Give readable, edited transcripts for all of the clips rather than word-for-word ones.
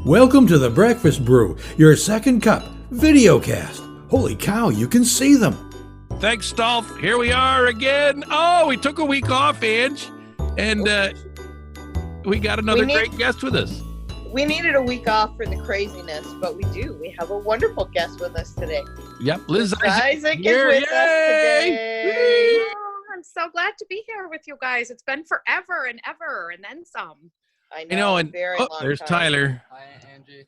Welcome to the Breakfast Brew, your second cup videocast. Holy cow, you can see them. Thanks, Stolf. Here we are again. Oh, we took a week off, Ange, and we got another great guest with us. We needed a week off for the craziness, but we do. We have a wonderful guest with us today. Yep, Liz Zysik is with us today. Oh, I'm so glad to be here with you guys. It's been forever and ever, and then some. I know, and very long there's time. Tyler. Hi, Angie.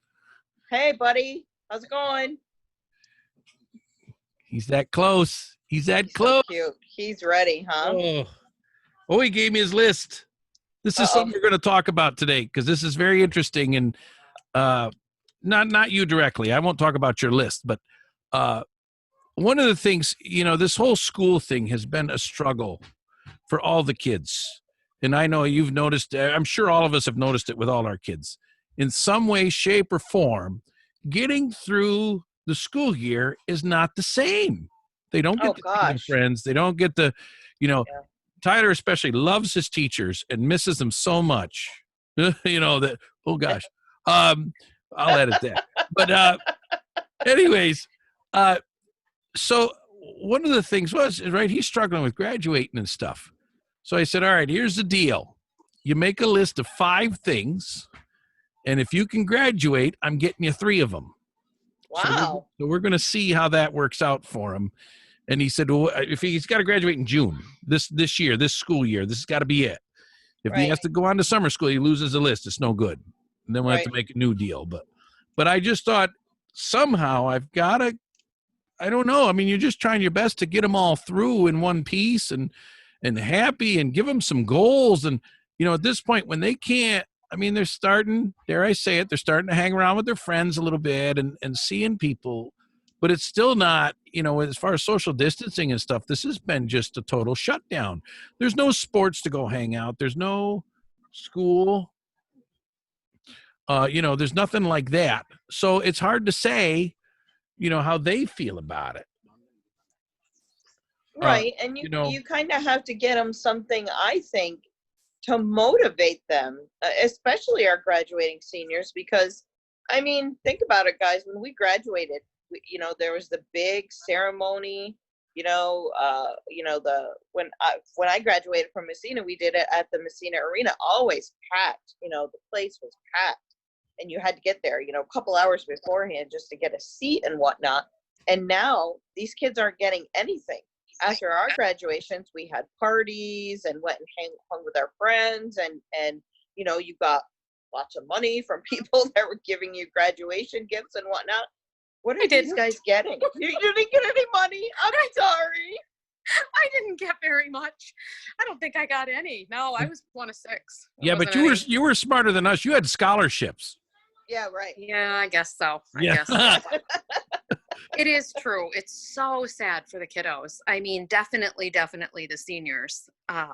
Hey, buddy. How's it going? He's that close. He's that He's close. So cute. He's ready, huh? Oh, he gave me his list. This is something we're going to talk about today because this is very interesting, and not you directly. I won't talk about your list, but one of the things, this whole school thing has been a struggle for all the kids. And I know you've noticed, I'm sure all of us have noticed it with all our kids. In some way, shape, or form, getting through the school year is not the same. They don't get to see their friends. They don't get to, Tyler especially loves his teachers and misses them so much. That, oh gosh. I'll edit that. But anyways, so one of the things was, right, he's struggling with graduating and stuff. So I said, all right, here's the deal. You make a list of 5 things, and if you can graduate, I'm getting you 3 of them. Wow. So we're going to see how that works out for him. And he said, well, if he's got to graduate in June, this year, this school year, this has got to be it. If he has to go on to summer school, he loses the list. It's no good. And then we'll have to make a new deal. But I just thought somehow I've got to, I don't know. I mean, you're just trying your best to get them all through in one piece and happy and give them some goals. And, at this point when they can't, I mean, they're starting, dare I say it, they're starting to hang around with their friends a little bit and seeing people, but it's still not, as far as social distancing and stuff, this has been just a total shutdown. There's no sports to go hang out. There's no school. There's nothing like that. So it's hard to say, how they feel about it. Right. And you kind of have to get them something, I think, to motivate them, especially our graduating seniors, because, I mean, think about it, guys. When we graduated, there was the big ceremony, when I graduated from Messina, we did it at the Messina Arena, always packed, the place was packed, and you had to get there, a couple hours beforehand just to get a seat and whatnot. And now these kids aren't getting anything. After our graduations, we had parties and went and hung with our friends, and you got lots of money from people that were giving you graduation gifts and whatnot. What are these guys getting? You didn't get any money. I'm sorry. I didn't get very much. I don't think I got any. No, I was one of 6. Yeah, but you were smarter than us. You had scholarships. Yeah, right. Yeah, I guess so. I guess so. It is true. It's so sad for the kiddos. I mean, definitely the seniors. I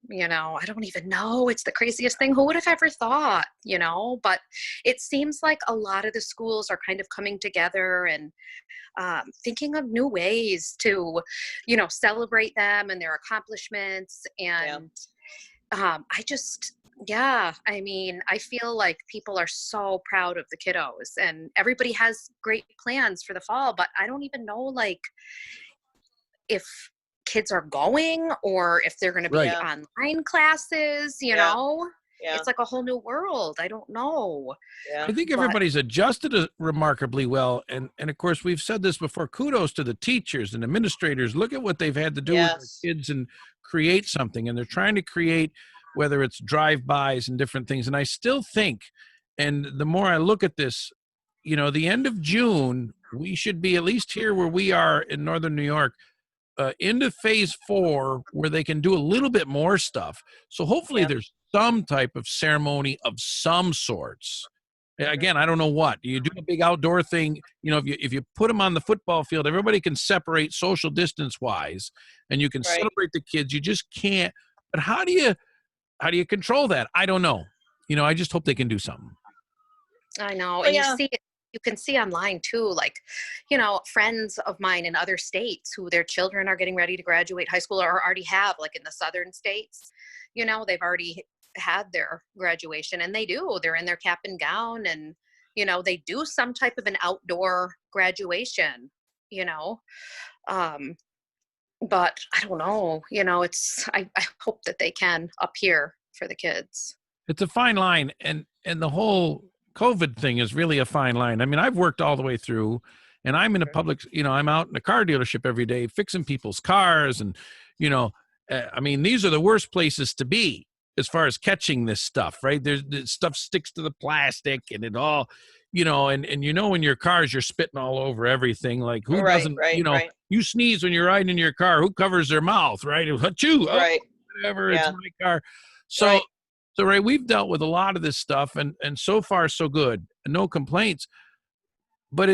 don't even know. It's the craziest thing. Who would have ever thought, but it seems like a lot of the schools are kind of coming together and thinking of new ways to, celebrate them and their accomplishments. And I feel like people are so proud of the kiddos and everybody has great plans for the fall, but I don't even know, if kids are going or if they're going to be online classes, you know? Yeah. It's like a whole new world. I don't know. Yeah. I think everybody's adjusted remarkably well. And of course, we've said this before, kudos to the teachers and administrators. Look at what they've had to do with their kids and create something. And they're trying to create, whether it's drive-bys and different things. And I still think, and the more I look at this, the end of June, we should be at least here where we are in Northern New York, into phase 4 where they can do a little bit more stuff. So hopefully there's some type of ceremony of some sorts. Again, I don't know what. You do a big outdoor thing, if you put them on the football field, everybody can separate social distance wise and you can celebrate the kids. You just can't. But how do you control that? I don't know. I just hope they can do something. I know. And you can see online too, friends of mine in other states who their children are getting ready to graduate high school or already have, like in the southern states, they've already had their graduation and they're in their cap and gown and They do some type of an outdoor graduation, but I don't know, I hope that they can up here for the kids. It's a fine line, and the whole COVID thing is really a fine line. I mean, I've worked all the way through, and I'm in a public, I'm out in a car dealership every day fixing people's cars, and I mean, these are the worst places to be as far as catching this stuff, right? This stuff sticks to the plastic, and it all, and in your cars you're spitting all over everything. Like who doesn't, right. You sneeze when you're riding in your car, who covers their mouth, right? Achoo, Right. Whatever, Yeah. it's my car. So. So, Ray, we've dealt with a lot of this stuff, and so far so good, no complaints. But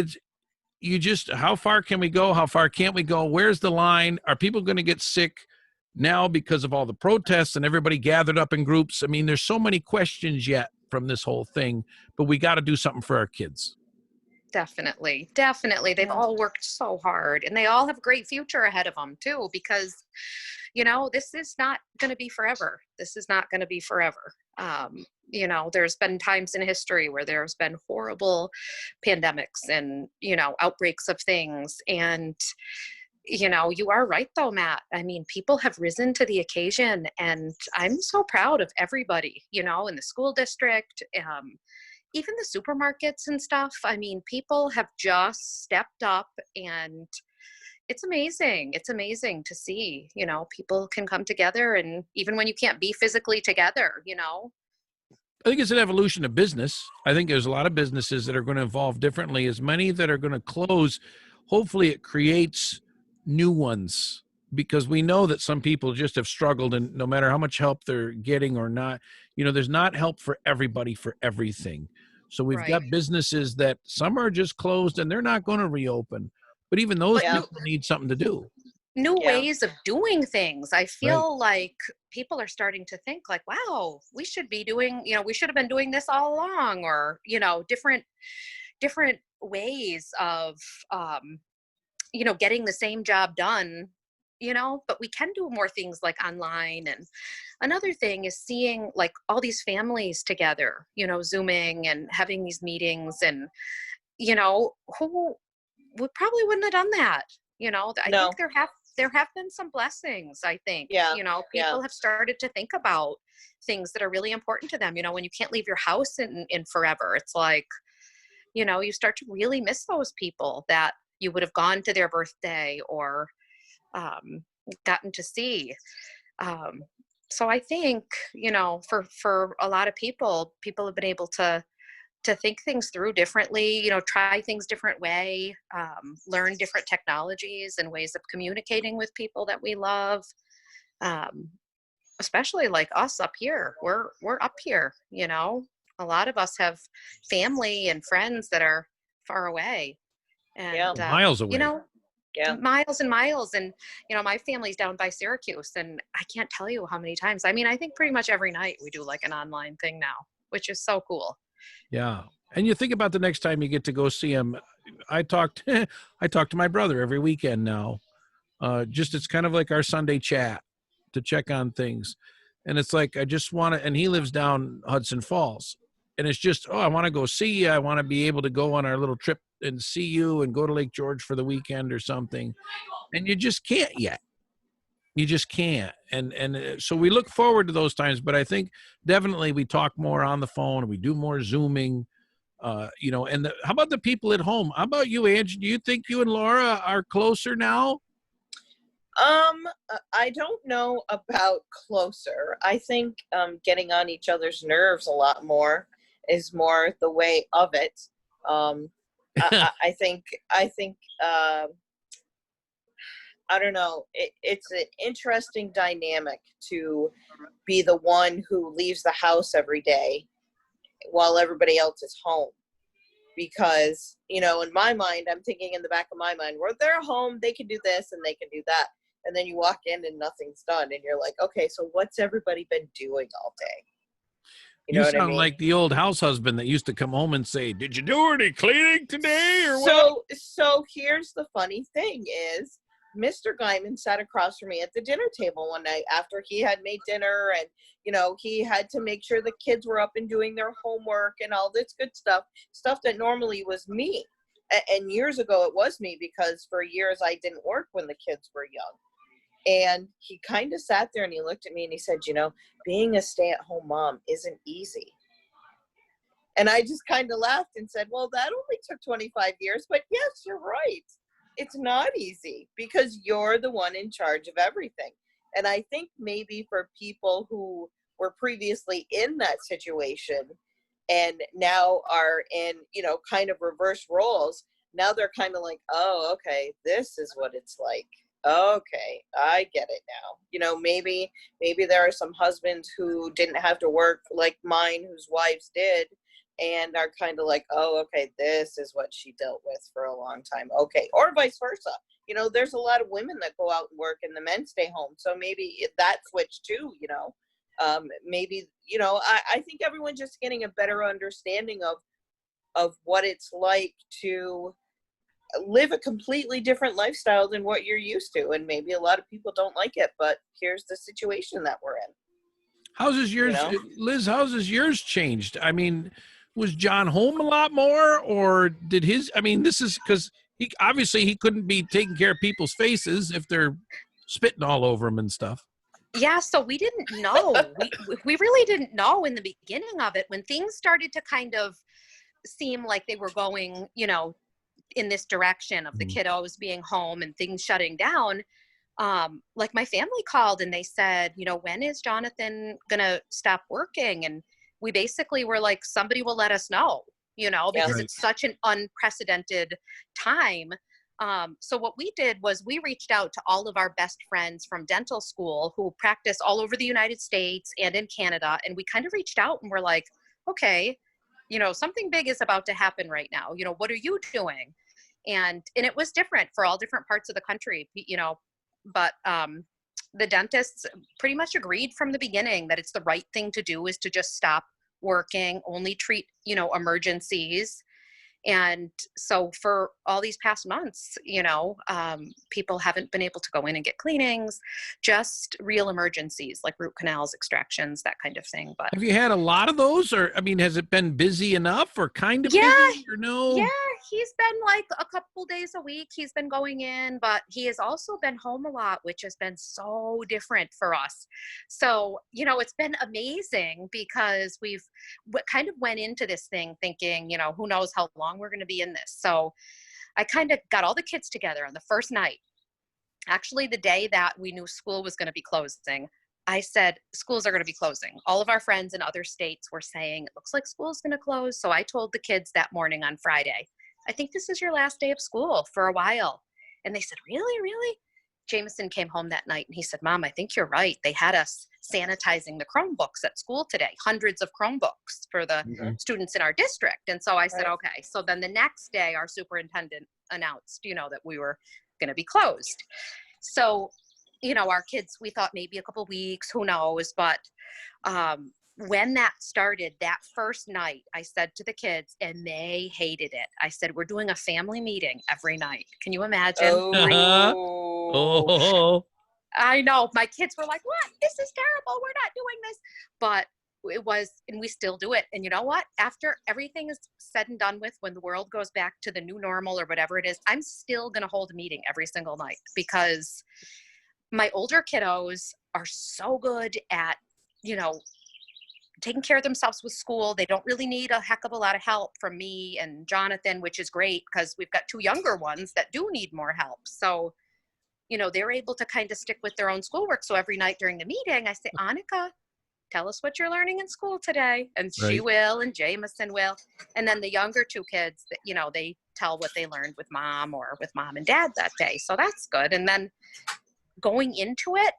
how far can we go? How far can't we go? Where's the line? Are people going to get sick now because of all the protests and everybody gathered up in groups? I mean, there's so many questions yet from this whole thing, but we got to do something for our kids. Definitely. They've all worked so hard, and they all have a great future ahead of them too, because this is not going to be forever. There's been times in history where there's been horrible pandemics and, outbreaks of things. And, you are right though, Matt. I mean, people have risen to the occasion, and I'm so proud of everybody, in the school district, even the supermarkets and stuff. I mean, people have just stepped up, and it's amazing. It's amazing to see, people can come together, and even when you can't be physically together, I think it's an evolution of business. I think there's a lot of businesses that are going to evolve differently. As many that are going to close, hopefully it creates new ones, because we know that some people just have struggled, and no matter how much help they're getting or not, there's not help for everybody for everything. So we've got businesses that some are just closed and they're not going to reopen, but even those people need something to do. New ways of doing things. I feel like people are starting to think like, wow, we should be doing, we should have been doing this all along, or, different ways of, getting the same job done, but we can do more things like online. And another thing is seeing like all these families together, Zooming and having these meetings, and, who would probably wouldn't have done that. I think there have been some blessings, I think. People have started to think about things that are really important to them. When you can't leave your house in forever, it's like, you start to really miss those people that you would have gone to their birthday or gotten to see. So I think, for a lot of people have been able to think things through differently, try things different way, learn different technologies and ways of communicating with people that we love. Especially like us up here, we're up here, a lot of us have family and friends that are far away, and miles away. Miles and miles. And, my family's down by Syracuse, and I can't tell you how many times. I mean, I think pretty much every night we do like an online thing now, which is so cool. Yeah. And you think about the next time you get to go see him. I talk to my brother every weekend now. It's kind of like our Sunday chat to check on things. And it's like, I just want to, and he lives down Hudson Falls, and it's just, I want to go see you. I want to be able to go on our little trip and see you and go to Lake George for the weekend or something. And you just can't yet. You just can't. And so we look forward to those times, but I think definitely we talk more on the phone, we do more Zooming, and how about the people at home? How about you, Ange? Do you think you and Laura are closer now? I don't know about closer. I think getting on each other's nerves a lot more is more the way of it. I think I don't know. It's an interesting dynamic to be the one who leaves the house every day while everybody else is home. Because, in my mind, I'm thinking in the back of my mind, well, they're home, they can do this and they can do that. And then you walk in and nothing's done. And you're like, okay, so what's everybody been doing all day? You sound like the old house husband that used to come home and say, did you do any cleaning today or what? So here's the funny thing is, Mr. Guyman sat across from me at the dinner table one night after he had made dinner, and, you know, he had to make sure the kids were up and doing their homework and all this good stuff that normally was me. And years ago it was me, because for years I didn't work when the kids were young. And he kind of sat there and he looked at me and he said, you know, being a stay-at-home mom isn't easy. And I just kind of laughed and said, well, that only took 25 years, but yes, you're right. It's not easy, because you're the one in charge of everything. And I think maybe for people who were previously in that situation and now are in, you know, kind of reverse roles, now they're kind of like, oh, okay, this is what it's like. Okay, I get it now. You know, maybe there are some husbands who didn't have to work like mine, whose wives did, and are kind of like, oh, okay, this is what she dealt with for a long time. Okay, or vice versa. You know, there's a lot of women that go out and work and the men stay home. So maybe that switch too, you know. Maybe, you know, I think everyone's just getting a better understanding of what it's like to live a completely different lifestyle than what you're used to. And maybe a lot of people don't like it, but here's the situation that we're in. How's his yours, You know? Liz? How's his yours changed? I mean, was John home a lot more, or did his? I mean, this is because he couldn't be taking care of people's faces if they're spitting all over him and stuff. Yeah, so we didn't know. We really didn't know in the beginning of it, when things started to kind of seem like they were going, you know, in this direction of the kiddos being home and things shutting down. Like my family called and they said, you know, when is Jonathan gonna stop working? And we basically were like, somebody will let us know, you know, because it's such an unprecedented time. So what we did was we reached out to all of our best friends from dental school who practice all over the United States and in Canada. And we kind of reached out and we're like, okay, you know, something big is about to happen right now. You know, what are you doing? And it was different for all different parts of the country, you know, but the dentists pretty much agreed from the beginning that it's the right thing to do is to just stop working, only treat, you know, emergencies. And so for all these past months, you know, people haven't been able to go in and get cleanings, just real emergencies like root canals, extractions, that kind of thing. But have you had a lot of those, or I mean, has it been busy enough, or kind of busy, or no? Yeah, he's been like a couple days a week. He's been going in, but he has also been home a lot, which has been so different for us. So, you know, it's been amazing because we've kind of went into this thing thinking, you know, who knows how long we're going to be in this. So I kind of got all the kids together on the first night, actually the day that we knew school was going to be closing. I said, schools are going to be closing. All of our friends in other states were saying, it looks like school's going to close. So I told the kids that morning on Friday, I think this is your last day of school for a while. And they said, really? Jameson came home that night and he said, Mom, I think you're right. They had us sanitizing the Chromebooks at school today, hundreds of Chromebooks for the students in our district. And so I said, okay. So then the next day, our superintendent announced, you know, that we were going to be closed. So, you know, our kids, we thought maybe a couple weeks, who knows, but when that started, that first night, I said to the kids, and they hated it. I said, we're doing a family meeting every night. Can you imagine? Oh. I know. My kids were like, what? This is terrible. We're not doing this. But it was, and we still do it. And you know what? After everything is said and done with, when the world goes back to the new normal or whatever it is, I'm still going to hold a meeting every single night because my older kiddos are so good at, you know, taking care of themselves with school. They don't really need a heck of a lot of help from me and Jonathan, which is great because we've got two younger ones that do need more help. So, you know, they're able to kind of stick with their own schoolwork. So every night during the meeting, I say, Annika, tell us what you're learning in school today. And she will, and Jameson will. And then the younger two kids, that, you know, they tell what they learned with mom or with mom and dad that day. So that's good. And then going into it,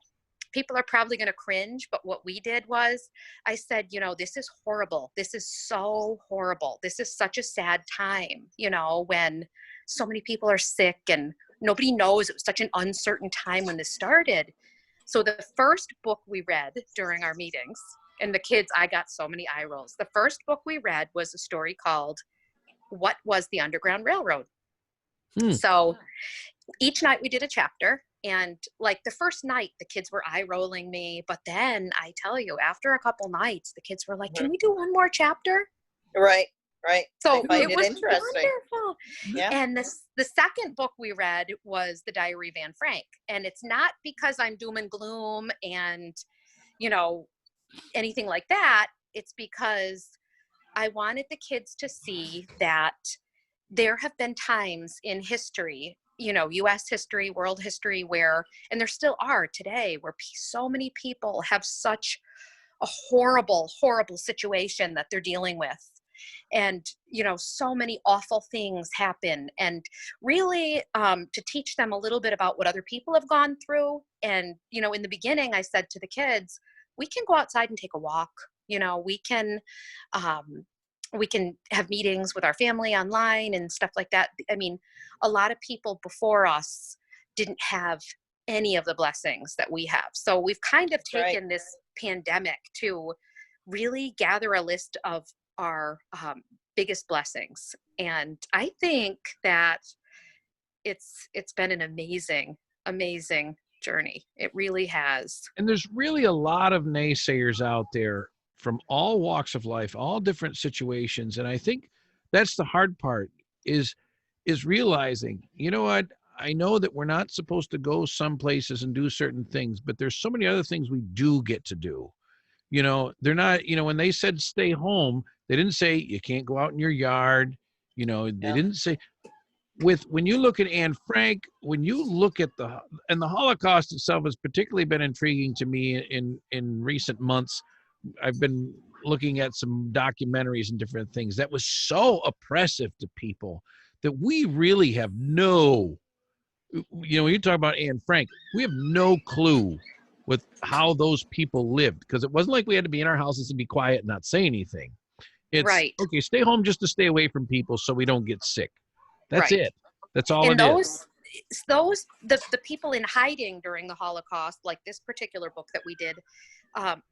people are probably going to cringe, but what we did was I said, you know, this is horrible. This is so horrible. This is such a sad time, you know, when so many people are sick and nobody knows. It was such an uncertain time when this started. So the first book we read during our meetings, and the kids, I got so many eye rolls. The first book we read was a story called What Was the Underground Railroad? So each night we did a chapter, and like the first night the kids were eye rolling me, but then I tell you, after a couple nights the kids were like, can we do one more chapter? Right. So They it find was interesting. wonderful. Yeah. And the second book we read was The Diary of Anne Frank. And it's not because I'm doom and gloom and, you know, anything like that. It's because I wanted the kids to see that there have been times in history, you know, US history, world history, where, and there still are today, where so many people have such a horrible, horrible situation that they're dealing with. And, you know, so many awful things happen, and really to teach them a little bit about what other people have gone through. And, you know, in the beginning, I said to the kids, we can go outside and take a walk. You know, we can have meetings with our family online and stuff like that. I mean, a lot of people before us didn't have any of the blessings that we have. So we've kind of taken this pandemic to really gather a list of our biggest blessings. And I think that it's been an amazing journey. It really has. And there's really a lot of naysayers out there from all walks of life, all different situations. And I think that's the hard part is realizing, you know what, I know that we're not supposed to go some places and do certain things, but there's so many other things we do get to do. You know, they're not, you know, when they said stay home, they didn't say you can't go out in your yard. You know, they didn't say, when you look at Anne Frank, when you look at the Holocaust itself has particularly been intriguing to me in recent months. I've been looking at some documentaries and different things that was so oppressive to people that we really have no, you know, when you talk about Anne Frank, we have no clue with how those people lived, because it wasn't like we had to be in our houses and be quiet and not say anything. It's okay, stay home just to stay away from people so we don't get sick. That's it. That's all and it is. The people in hiding during the Holocaust, like this particular book that we did,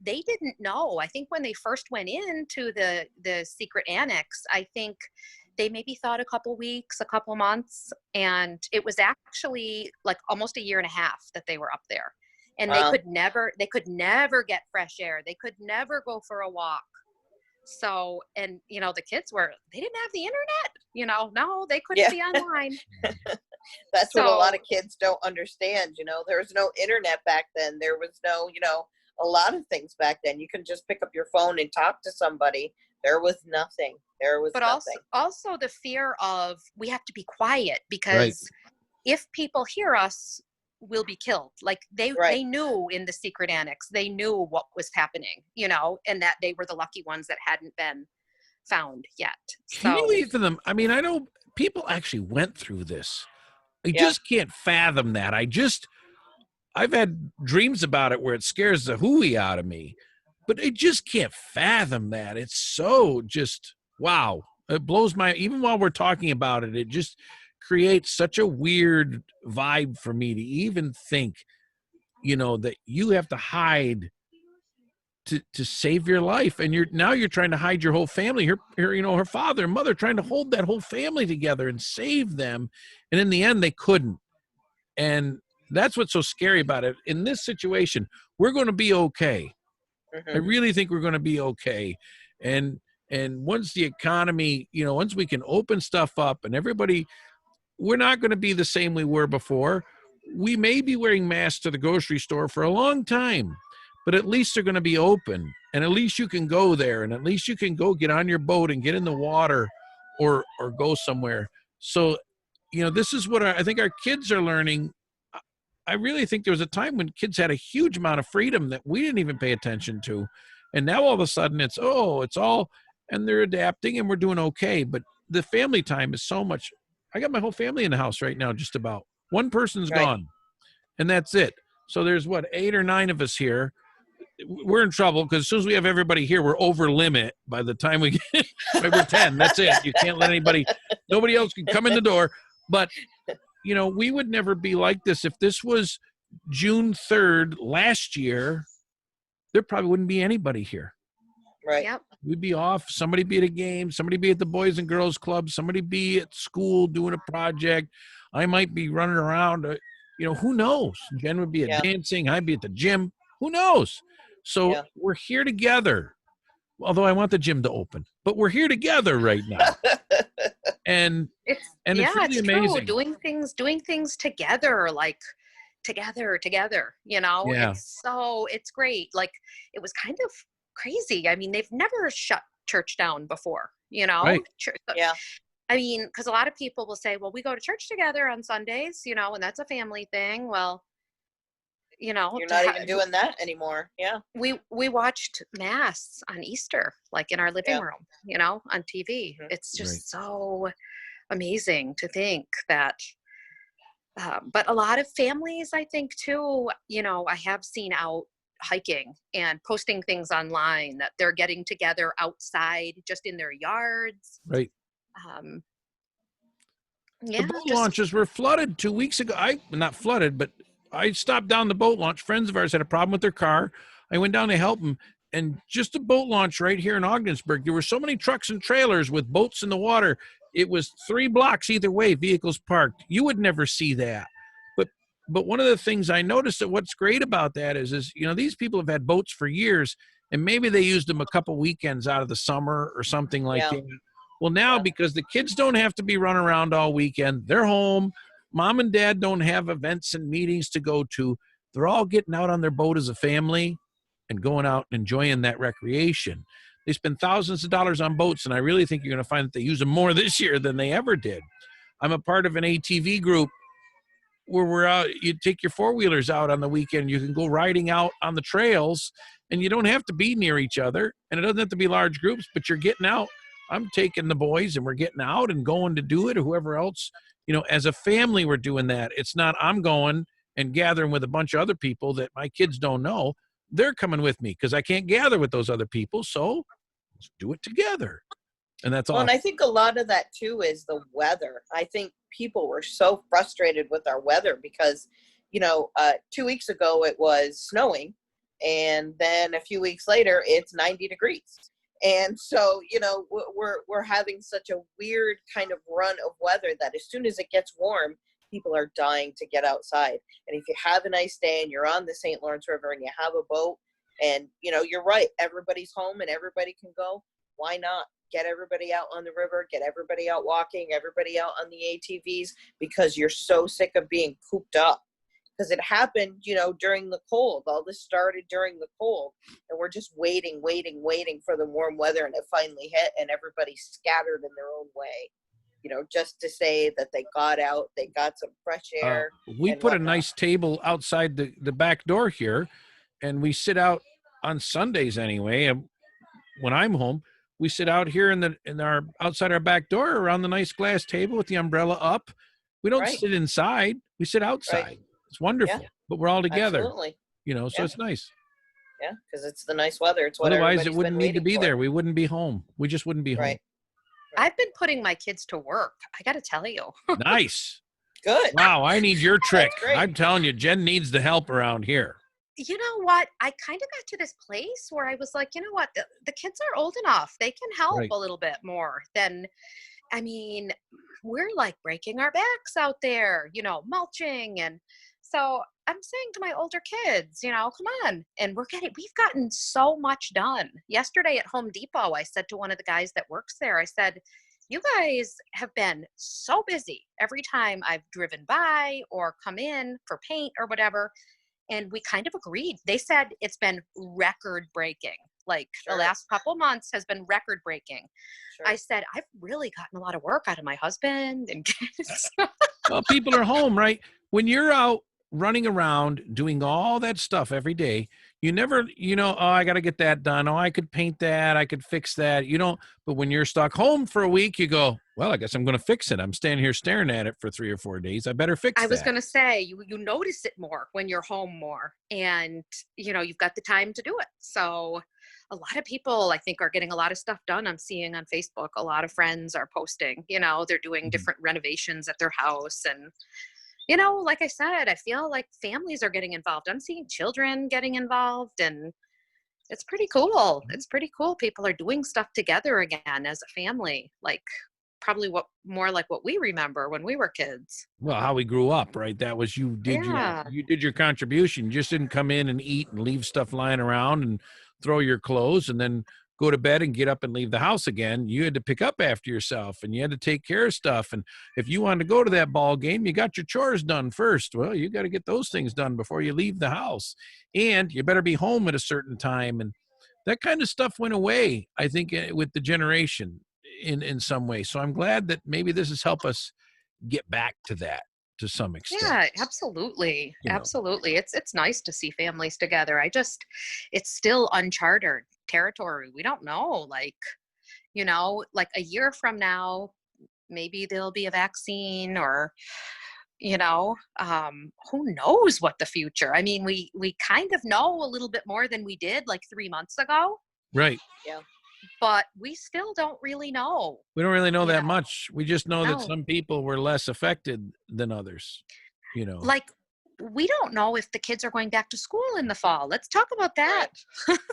they didn't know. I think when they first went into the secret annex, I think they maybe thought a couple weeks, a couple months, and it was actually like almost a year and a half that they were up there. And they could never get fresh air. They could never go for a walk. So, and, you know, the kids they didn't have the internet, you know, no, they couldn't be online. That's what a lot of kids don't understand. You know, there was no internet back then. There was no, you know, a lot of things back then. You can just pick up your phone and talk to somebody. There was nothing. But also the fear of, we have to be quiet because if people hear us, we'll be killed. Like they knew in the secret annex, they knew what was happening, you know, and that they were the lucky ones that hadn't been found yet. Can you even them? I mean, I know people actually went through this. I just can't fathom that. I've had dreams about it where it scares the hooey out of me, but I just can't fathom that. It's so just, wow. It blows even while we're talking about it, it just creates such a weird vibe for me to even think, you know, that you have to hide to save your life. And you're trying to hide your whole family. Her, you know, her father and mother trying to hold that whole family together and save them. And in the end, they couldn't. And that's what's so scary about it. In this situation, we're going to be okay. I really think we're going to be okay. And once the economy, you know, once we can open stuff up and everybody, we're not going to be the same we were before. We may be wearing masks to the grocery store for a long time, but at least they're going to be open. And at least you can go there, and at least you can go get on your boat and get in the water or go somewhere. So, you know, this is what I think our kids are learning. I really think there was a time when kids had a huge amount of freedom that we didn't even pay attention to. And now all of a sudden it's all, and they're adapting and we're doing okay. But the family time is so much. I got my whole family in the house right now, just about. One person's gone, and that's it. So there's 8 or 9 of us here. We're in trouble because as soon as we have everybody here, we're over limit. By the time we get, we're 10. That's it. You can't let nobody else can come in the door. But, you know, we would never be like this. If this was June 3rd last year, there probably wouldn't be anybody here. Right. Yep. We'd be off. Somebody be at a game. Somebody be at the Boys and Girls Club. Somebody be at school doing a project. I might be running around. Who knows? Jen would be at dancing. I'd be at the gym. Who knows? So we're here together. Although I want the gym to open, but we're here together right now. And it's really amazing. True. Doing things together, like together, Yeah. It's great. Like, it was kind of crazy. I mean, they've never shut church down before, Right. Yeah. I mean, because a lot of people will say, well, we go to church together on Sundays, and that's a family thing. Well, you're not even doing that anymore. Yeah. We watched Mass on Easter, like in our living room, on TV. Mm-hmm. It's just so amazing to think that. But a lot of families, I think too, I have seen out hiking and posting things online that they're getting together outside, just in their yards. Right. Yeah. The boat launches were flooded 2 weeks ago. Not flooded, but I stopped down the boat launch. Friends of ours had a problem with their car. I went down to help them. And just a boat launch right here in Ogdensburg, there were so many trucks and trailers with boats in the water. It was 3 blocks either way, vehicles parked. You would never see that. But one of the things I noticed, that what's great about that is these people have had boats for years, and maybe they used them a couple weekends out of the summer or something like that. Well, now because the kids don't have to be running around all weekend, they're home. Mom and dad don't have events and meetings to go to. They're all getting out on their boat as a family and going out and enjoying that recreation. They spend thousands of dollars on boats, and I really think you're going to find that they use them more this year than they ever did. I'm a part of an ATV group where we're out. You take your 4-wheelers out on the weekend. You can go riding out on the trails, and you don't have to be near each other, and it doesn't have to be large groups, but you're getting out. I'm taking the boys, and we're getting out and going to do it, or whoever else. As a family, we're doing that. It's not I'm going and gathering with a bunch of other people that my kids don't know. They're coming with me because I can't gather with those other people. So let's do it together. And that's all. Well, and I think a lot of that too is the weather. I think people were so frustrated with our weather because, 2 weeks ago it was snowing, and then a few weeks later it's 90 degrees. And so, we're having such a weird kind of run of weather that as soon as it gets warm, people are dying to get outside. And if you have a nice day and you're on the St. Lawrence River and you have a boat and, you're right, everybody's home and everybody can go, why not? Get everybody out on the river, get everybody out walking, everybody out on the ATVs, because you're so sick of being cooped up. Because it happened, during the cold. All this started during the cold, and we're just waiting for the warm weather, and it finally hit, and everybody scattered in their own way, just to say that they got out, they got some fresh air. We put a nice table outside the back door here, and we sit out on Sundays anyway. And when I'm home, we sit out here outside our back door around the nice glass table with the umbrella up. We don't sit inside; we sit outside. Right. It's wonderful, but we're all together. Absolutely. So it's nice. Yeah, because it's the nice weather. It's what otherwise it wouldn't need to be for. there. We wouldn't be home. We just wouldn't be home. Right. I've been putting my kids to work. I got to tell you. Nice. Good. Wow, I need your trick. I'm telling you, Jen needs the help around here. You know what? I kind of got to this place where I was like, you know what? The kids are old enough. They can help a little bit more than, we're like breaking our backs out there, mulching. And so I'm saying to my older kids, come on. And we've gotten so much done. Yesterday at Home Depot, I said to one of the guys that works there, I said, you guys have been so busy every time I've driven by or come in for paint or whatever. And we kind of agreed. They said it's been record breaking. Like the last couple months has been record breaking. Sure. I said, I've really gotten a lot of work out of my husband and kids. Well, people are home, right? When you're out running around doing all that stuff every day, you never, I got to get that done. Oh, I could paint that. I could fix that. But when you're stuck home for a week, you go, well, I guess I'm going to fix it. I'm standing here staring at it for 3 or 4 days. I better fix it. I was going to say, you notice it more when you're home more, and, you've got the time to do it. So a lot of people, I think, are getting a lot of stuff done. I'm seeing on Facebook, a lot of friends are posting, they're doing different renovations at their house. And, like I said, I feel like families are getting involved. I'm seeing children getting involved, and It's pretty cool. It's pretty cool. People are doing stuff together again as a family, like probably more like what we remember when we were kids. Well, how we grew up, right? That was Yeah. you did your contribution. You just didn't come in and eat and leave stuff lying around and throw your clothes and then go to bed and get up and leave the house again. You had to pick up after yourself and you had to take care of stuff. And if you wanted to go to that ball game, you got your chores done first. Well, you got to get those things done before you leave the house. And you better be home at a certain time. And that kind of stuff went away, I think, with the generation in some way. So I'm glad that maybe this has helped us get back to that to some extent. Yeah, absolutely. Absolutely. It's nice to see families together. It's still uncharted territory. We don't know, like a year from now, maybe there'll be a vaccine or, who knows what the future. I mean, we kind of know a little bit more than we did like 3 months ago. Right. Yeah. But we still don't really know. We don't really know that much. We just know that No. some people were less affected than others, Like, we don't know if the kids are going back to school in the fall. Let's talk about that.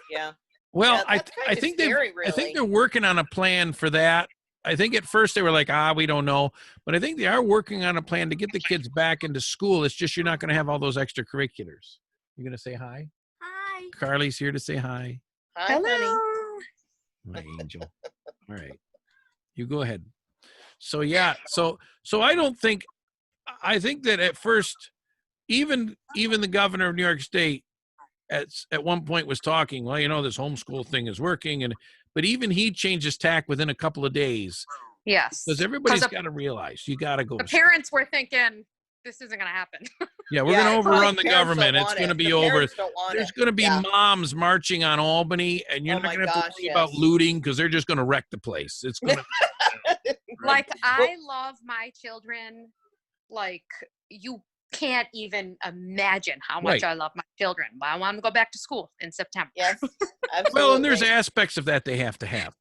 Yeah. Well, Yeah, that's I kinda think scary, I think really. they're working on a plan for that. I think at first they were like, we don't know. But I think they are working on a plan to get the kids back into school. It's just you're not going to have all those extracurriculars. You're going to say hi? Hi. Carly's here to say hi. Hi, Hello. honey. My angel. All right. You go ahead. So, yeah. So I think that at first, even the governor of New York State at one point was talking, well, this homeschool thing is working. But even he changed his tack within a couple of days. Yes. Because everybody's got to realize you got to go. The parents were thinking, this isn't going to happen. Yeah, we're going to overrun the parents government. don't It's want going to it. be The over. parents don't want There's it. going to be Yeah. moms marching on Albany, and you're Oh not my going to have to gosh, worry about yes. looting because they're just going to wreck the place. It's going to. Like, I love my children. Like, you can't even imagine how much Right. I love my children. But I want them to go back to school in September. Yes, absolutely. Well, and there's aspects of that they have to have.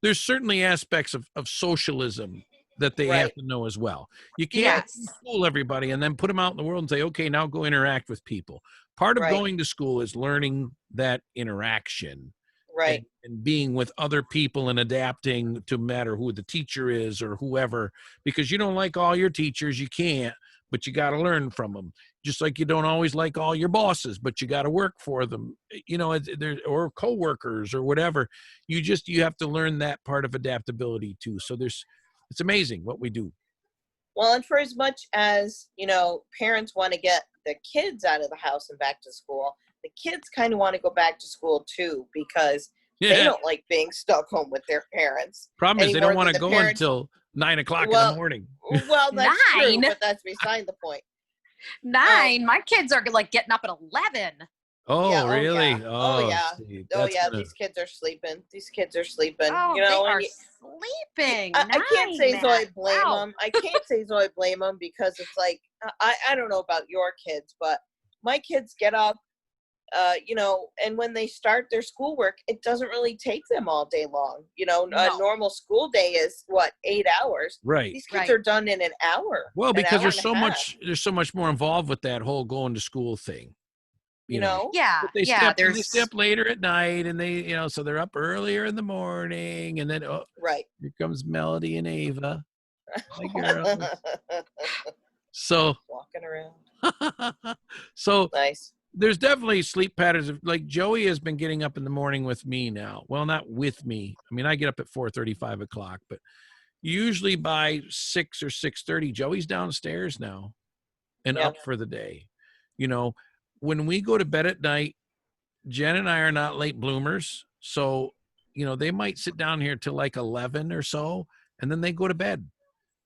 There's certainly aspects of socialism that they have Right. to know as well. You can't Yes. fool everybody and then put them out in the world and say, okay, now go interact with people. Part of Right. going to school is learning that interaction. Right. And being with other people and adapting to matter who the teacher is or whoever, because you don't like all your teachers, you can't, but you got to learn from them. Just like you don't always like all your bosses, but you got to work for them, or coworkers or whatever. You have to learn that part of adaptability too. So it's amazing what we do. Well, and for as much as, parents want to get the kids out of the house and back to school, the kids kind of want to go back to school too, because they don't like being stuck home with their parents. Problem is they don't want to go parents, until 9 o'clock in the morning. Well, that's 9? true, but that's beside the point. 9. My kids are like getting up at 11. Oh, Yeah, really? Oh, yeah. See, Oh, that's yeah, gonna- these kids are sleeping. These kids are sleeping. Oh, you know, they are and sleeping. I can't say 9, Zoe Matt. blame Wow. them. I can't say Zoe blame them because it's like, I don't know about your kids, but my kids get up, and when they start their schoolwork, it doesn't really take them all day long. No. A normal school day is 8 hours. Right. These kids Right. are done in an hour. Well, because hour there's and so a half, much more involved with that whole going to school thing. you know? Yeah. But they step later at night and they, so they're up earlier in the morning and then Right. here comes Melody and Ava. My girls. So Walking around. so Nice. there's definitely sleep patterns of, like, Joey has been getting up in the morning with me now. Well, not with me. I mean, I get up at 4:30, 5 o'clock, but usually by 6 or 6:30, Joey's downstairs now and Yeah. up for the day. When we go to bed at night, Jen and I are not late bloomers. So, they might sit down here till like 11 or so, and then they go to bed.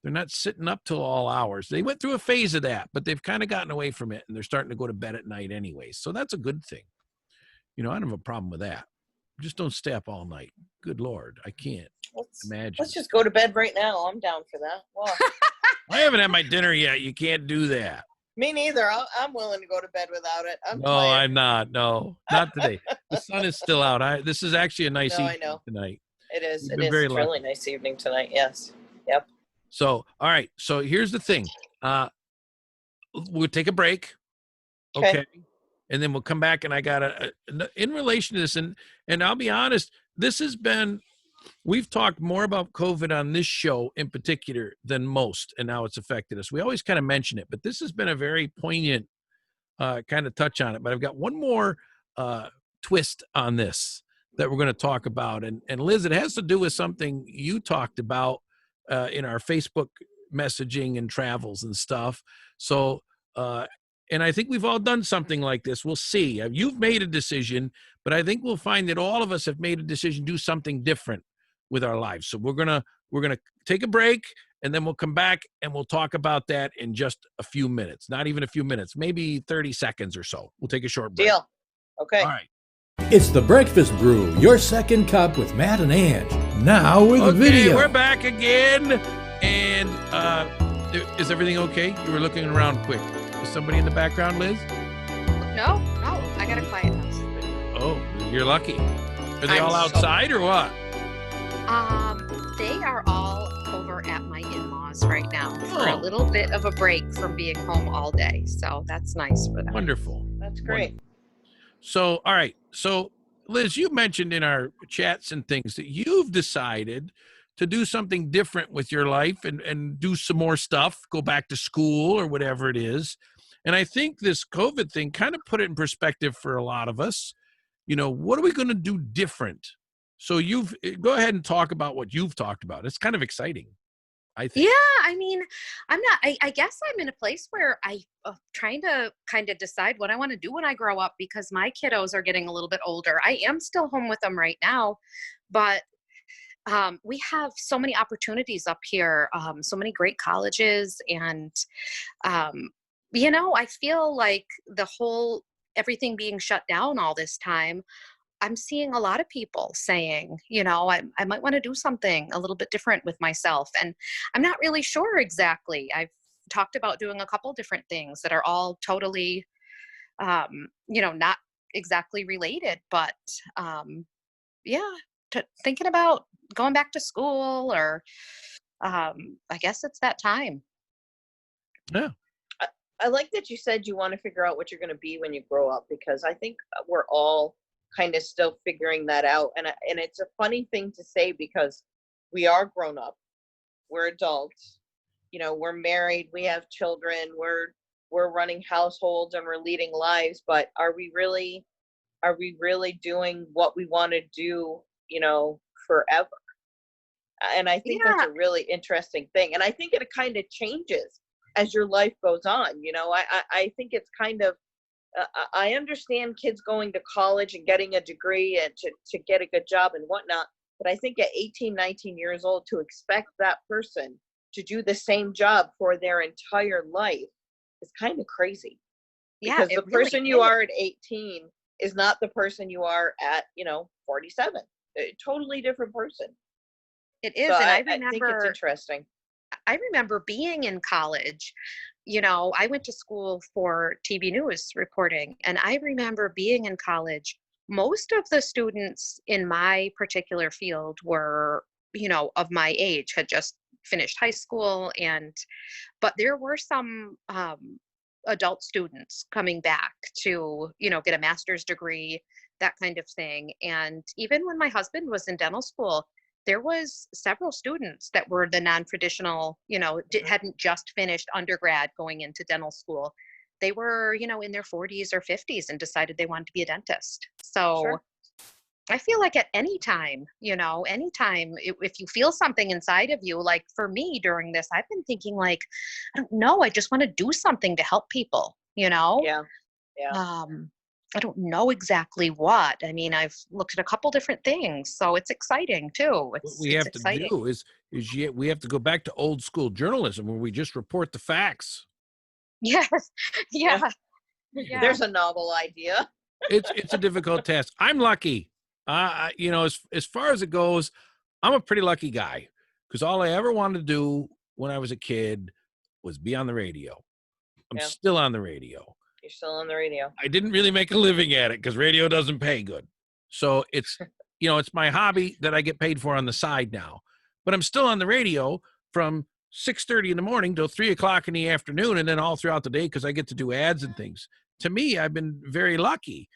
They're not sitting up till all hours. They went through a phase of that, but they've kind of gotten away from it, and they're starting to go to bed at night anyways. So that's a good thing. I don't have a problem with that. Just don't stay up all night. Good Lord, I can't imagine. Let's just go to bed right now. I'm down for that. Well, I haven't had my dinner yet. You can't do that. me neither. I'm willing to go to bed without it. I'm No, tired. I'm not. No, not today. The sun is still out. This is actually a nice No, I evening know. tonight. It is. You've It been is. very It's a lucky. really nice evening tonight. Yes. Yep. So, all right. So here's the thing. We'll take a break. Okay. Okay. and then we'll come back. And I got in relation to this, and I'll be honest, this has been, we've talked more about COVID on this show in particular than most, and how it's affected us. We always kind of mention it, but this has been a very poignant kind of touch on it. But I've got one more twist on this that we're going to talk about. And Liz, it has to do with something you talked about in our Facebook messaging and travels and stuff. So, and I think we've all done something like this. We'll see. You've made a decision, but I think we'll find that all of us have made a decision to do something different with our lives. So we're gonna take a break, and then we'll come back and we'll talk about that in just a few minutes. Not even a few minutes, maybe 30 seconds or so. We'll take a short break. Deal. Okay. All right. It's the Breakfast Brew, your second cup with Matt and Ange. Now with Okay, video. we're back again. And is everything okay? You were looking around quick. Is somebody in the background, Liz? No, I got a quiet house. Oh, you're lucky. Are they I'm all so- outside or what? They are all over at my in-laws right now for a Oh. little bit of a break from being home all day. So that's nice for them. Wonderful. That's great. So, all right. So, Liz, you mentioned in our chats and things that you've decided to do something different with your life and do some more stuff, go back to school or whatever it is. And I think this COVID thing kind of put it in perspective for a lot of us. You know, what are we going to do different? So go ahead and talk about what you've talked about. It's kind of exciting, I think. Yeah, I mean, I guess I'm in a place where I'm trying to kind of decide what I want to do when I grow up, because my kiddos are getting a little bit older. I am still home with them right now, but we have so many opportunities up here, so many great colleges. And, I feel like everything being shut down all this time, I'm seeing a lot of people saying, I might want to do something a little bit different with myself. And I'm not really sure exactly. I've talked about doing a couple different things that are all totally, not exactly related, but thinking about going back to school, or I guess it's that time. Yeah. I like that you said you want to figure out what you're going to be when you grow up, because I think we're all kind of still figuring that out. And it's a funny thing to say, because we are grown up, we're adults, we're married, we have children, we're running households and we're leading lives, but are we really doing what we want to do, forever? And I think that's a really interesting thing. And I think it kind of changes as your life goes on. I think it's kind of, I understand kids going to college and getting a degree and to get a good job and whatnot. But I think at 18, 19 years old, to expect that person to do the same job for their entire life is kind of crazy. Because the person you are at 18 is not the person you are at, 47. A totally different person. It is. So and I think it's interesting. I remember being in college. I went to school for TV news reporting, and I remember being in college. Most of the students in my particular field were, of my age, had just finished high school, but there were some adult students coming back to, get a master's degree, that kind of thing. And even when my husband was in dental school, there was several students that were the non-traditional, hadn't just finished undergrad going into dental school. They were, in their 40s or 50s and decided they wanted to be a dentist. So sure. I feel like at any time, if you feel something inside of you, like for me during this, I've been thinking like, I don't know, I just want to do something to help people, Yeah. I don't know exactly what. I mean, I've looked at a couple different things, so it's exciting too. What we have to do is we have to go back to old school journalism where we just report the facts. Yes. Yeah. There's a novel idea. It's a difficult task. I'm lucky. As far as it goes, I'm a pretty lucky guy, because all I ever wanted to do when I was a kid was be on the radio. I'm still on the radio. You're still on the radio. I didn't really make a living at it because radio doesn't pay good. So it's, it's my hobby that I get paid for on the side now. But I'm still on the radio from 6:30 in the morning till 3 o'clock in the afternoon, and then all throughout the day because I get to do ads and things. to me, I've been very lucky.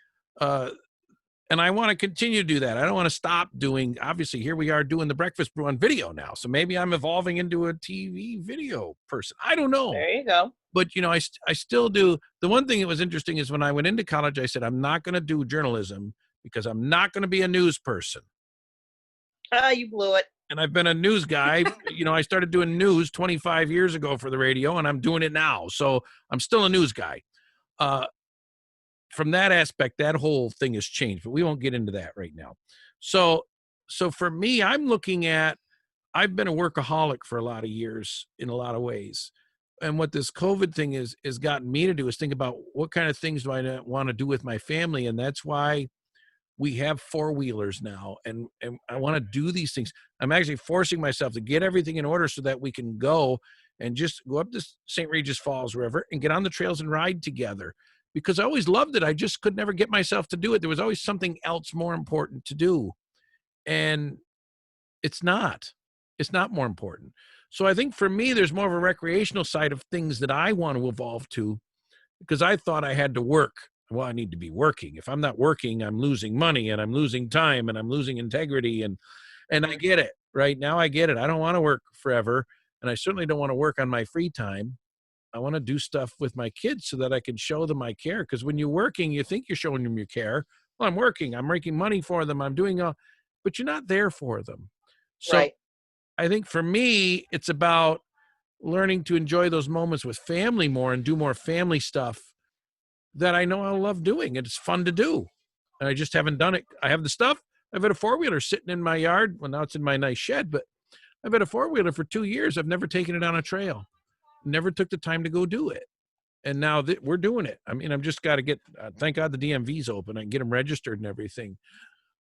And I want to continue to do that. I don't want to stop doing, obviously, here we are doing the Breakfast Brew on video now. So maybe I'm evolving into a TV video person. I don't know. There you go. But, I still do. The one thing that was interesting is when I went into college, I said, I'm not going to do journalism because I'm not going to be a news person. You blew it. And I've been a news guy. I started doing news 25 years ago for the radio, and I'm doing it now. So I'm still a news guy. From that aspect, that whole thing has changed, but we won't get into that right now. So for me, I'm looking at, I've been a workaholic for a lot of years in a lot of ways. And what this COVID thing is gotten me to do is think about what kind of things do I want to do with my family. And that's why we have four-wheelers now. And I want to do these things. I'm actually forcing myself to get everything in order so that we can go and just go up to St. Regis Falls River and get on the trails and ride together. Because I always loved it. I just could never get myself to do it. There was always something else more important to do. And it's not more important. So I think for me, there's more of a recreational side of things that I want to evolve to, because I thought I had to work. Well, I need to be working. If I'm not working, I'm losing money and I'm losing time and I'm losing integrity. And I get it right now. I get it. I don't want to work forever. And I certainly don't want to work on my free time. I want to do stuff with my kids so that I can show them I care. Because when you're working, you think you're showing them you care. Well, I'm working. I'm making money for them. I'm doing all, but you're not there for them. So Right. I think for me, it's about learning to enjoy those moments with family more and do more family stuff that I know I love doing. It's fun to do. And I just haven't done it. I have the stuff. I've had a four-wheeler sitting in my yard. Well, now it's in my nice shed, but I've had a four-wheeler for 2 years. I've never taken it on a trail. Never took the time to go do it. And now that we're doing it. I mean, I've just got to get, thank God the DMV's open. I can get them registered and everything.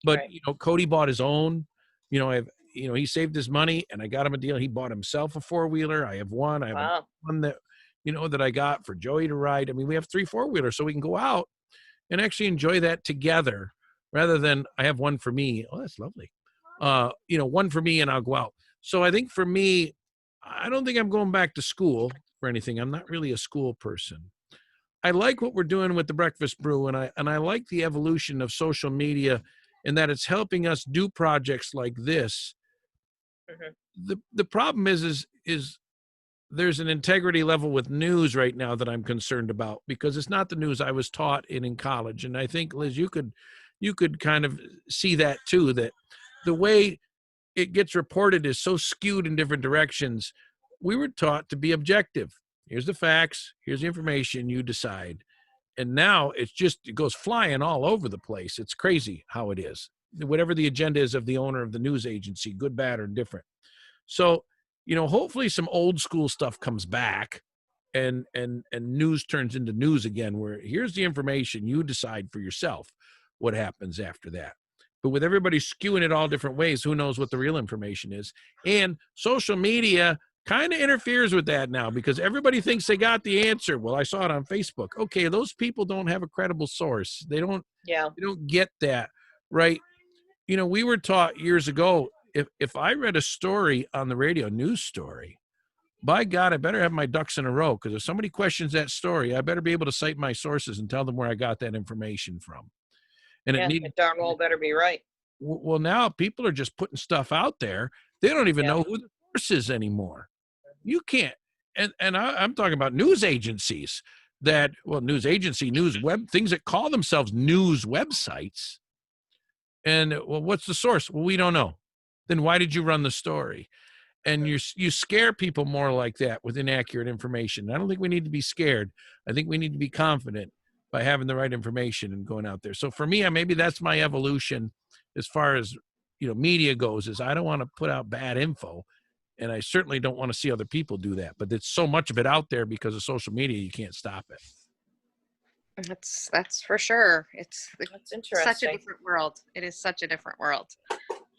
But, Right. Cody bought his own, he saved his money and I got him a deal. He bought himself a four-wheeler. I have one. I have Wow. one that, that I got for Joey to ride. I mean, we have 3 four-wheelers so we can go out and actually enjoy that together rather than I have one for me. Oh, that's lovely. One for me and I'll go out. So I think for me, I don't think I'm going back to school for anything. I'm not really a school person. I like what we're doing with the Breakfast Brew, and I like the evolution of social media and that it's helping us do projects like this. Mhm. The problem is there's an integrity level with news right now that I'm concerned about because it's not the news I was taught in college. And I think, Liz, you could kind of see that too, that the way it gets reported is so skewed in different directions. We were taught to be objective. Here's the facts. Here's the information. You decide. And now it goes flying all over the place. It's crazy how it is. Whatever the agenda is of the owner of the news agency, good, bad, or different. So, hopefully some old school stuff comes back and news turns into news again, where here's the information. You decide for yourself what happens after that. But with everybody skewing it all different ways, who knows what the real information is? And social media kind of interferes with that now because everybody thinks they got the answer. Well, I saw it on Facebook. Okay, those people don't have a credible source. They don't get that, right? We were taught years ago, if I read a story on the radio, news story, by God, I better have my ducks in a row because if somebody questions that story, I better be able to cite my sources and tell them where I got that information from. And It darn well better be right. Well, now people are just putting stuff out there. They don't even know who the source is anymore. You can't. And I'm talking about news agencies news web, things that call themselves news websites. And what's the source? Well, we don't know. Then why did you run the story? And you scare people more like that with inaccurate information. I don't think we need to be scared. I think we need to be confident by having the right information and going out there. So for me, maybe that's my evolution as far as, media goes, is I don't want to put out bad info. And I certainly don't want to see other people do that. But there's so much of it out there because of social media, you can't stop it. That's for sure. It's interesting. Such a different world. It is such a different world.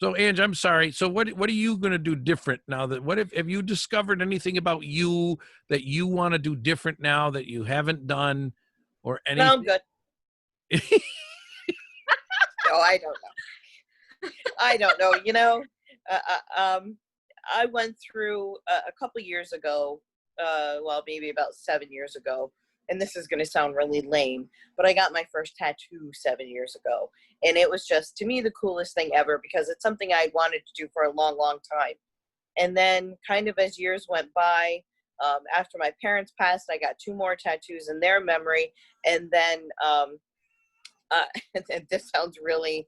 So, Ange, I'm sorry. So what are you going to do different now? Have you discovered anything about you that you want to do different now that you haven't done or anything? No, I'm good. No, I don't know. I don't know. I went through a couple years ago, maybe about 7 years ago, and this is going to sound really lame, but I got my first tattoo 7 years ago. And it was just, to me, the coolest thing ever, because it's something I wanted to do for a long, long time. And then kind of as years went by, after my parents passed, I got 2 more tattoos in their memory. And then, and this sounds really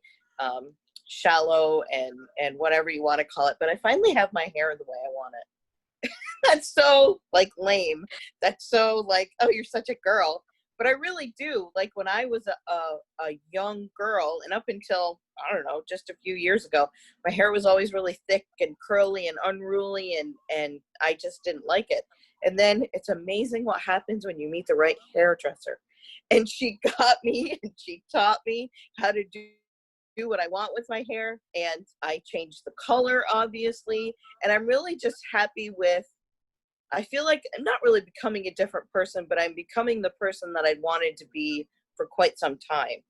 shallow and whatever you want to call it, but I finally have my hair the way I want it. That's so like lame. That's so like, oh, you're such a girl. But I really do. Like when I was a young girl, and up until, I don't know, just a few years ago, my hair was always really thick and curly and unruly, and I just didn't like it. And then it's amazing what happens when you meet the right hairdresser. And she got me, and she taught me how to do what I want with my hair, and I changed the color, obviously, and I'm really just happy with, I feel like I'm not really becoming a different person, but I'm becoming the person that I'd wanted to be for quite some time.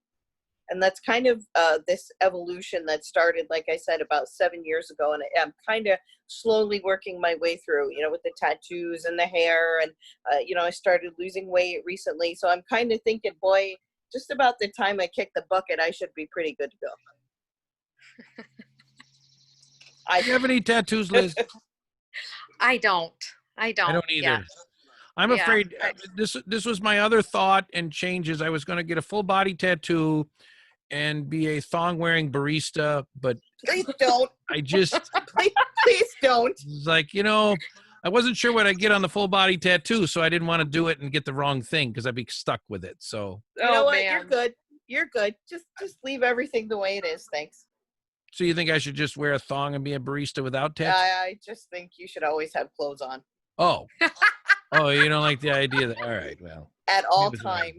And that's kind of this evolution that started, like I said, about 7 years ago, and I'm kind of slowly working my way through, with the tattoos and the hair, and I started losing weight recently, so I'm kind of thinking, boy, just about the time I kick the bucket, I should be pretty good to go. Do you have any tattoos, Liz? I don't I don't either. yet. I'm Yeah. afraid this was my other thought and changes. I was going to get a full body tattoo and be a thong wearing barista, but Please don't. I just please don't. it's like, I wasn't sure what I'd get on the full body tattoo, so I didn't want to do it and get the wrong thing because I'd be stuck with it. So You know what? Man. You're good. You're good. Just leave everything the way it is. Thanks. So you think I should just wear a thong and be a barista without tattoo? I just think you should always have clothes on Oh, you don't like the idea that? All right, well, at all maybe it's wrong. times.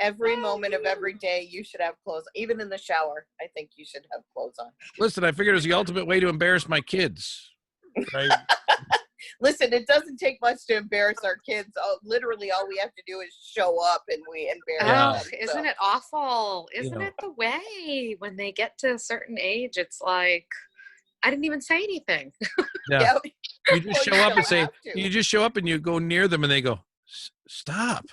Every moment of every day, you should have clothes. Even in the shower, I think you should have clothes on. Listen, I figured it was the ultimate way to embarrass my kids. Right? Listen, it doesn't take much to embarrass our kids. Literally, all we have to do is show up, and we embarrass Yeah. them. Oh, isn't it awful? Isn't know. it the way when they get to a certain age? It's like, I didn't even say anything. Yeah. Yeah. You just Well, show you up don't and say, have to. you just show up and you go near them and they go, stop.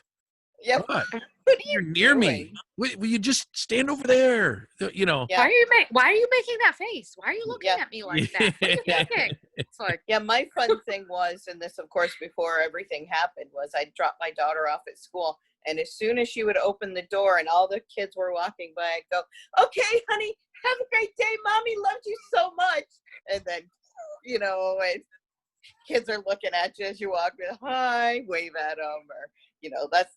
Yeah. What? What are You're you near me. doing? Will you just stand over there? Yeah. Why are you making that face? Why are you looking Yeah. at me like that? What are you Yeah. thinking? It's like, Yeah, my fun thing was, and this, of course, before everything happened, was I dropped my daughter off at school, and as soon as she would open the door and all the kids were walking by, I'd go, "Okay, honey, have a great day. Mommy loves you so much." And then, and kids are looking at you as you walk in, hi, wave at them, or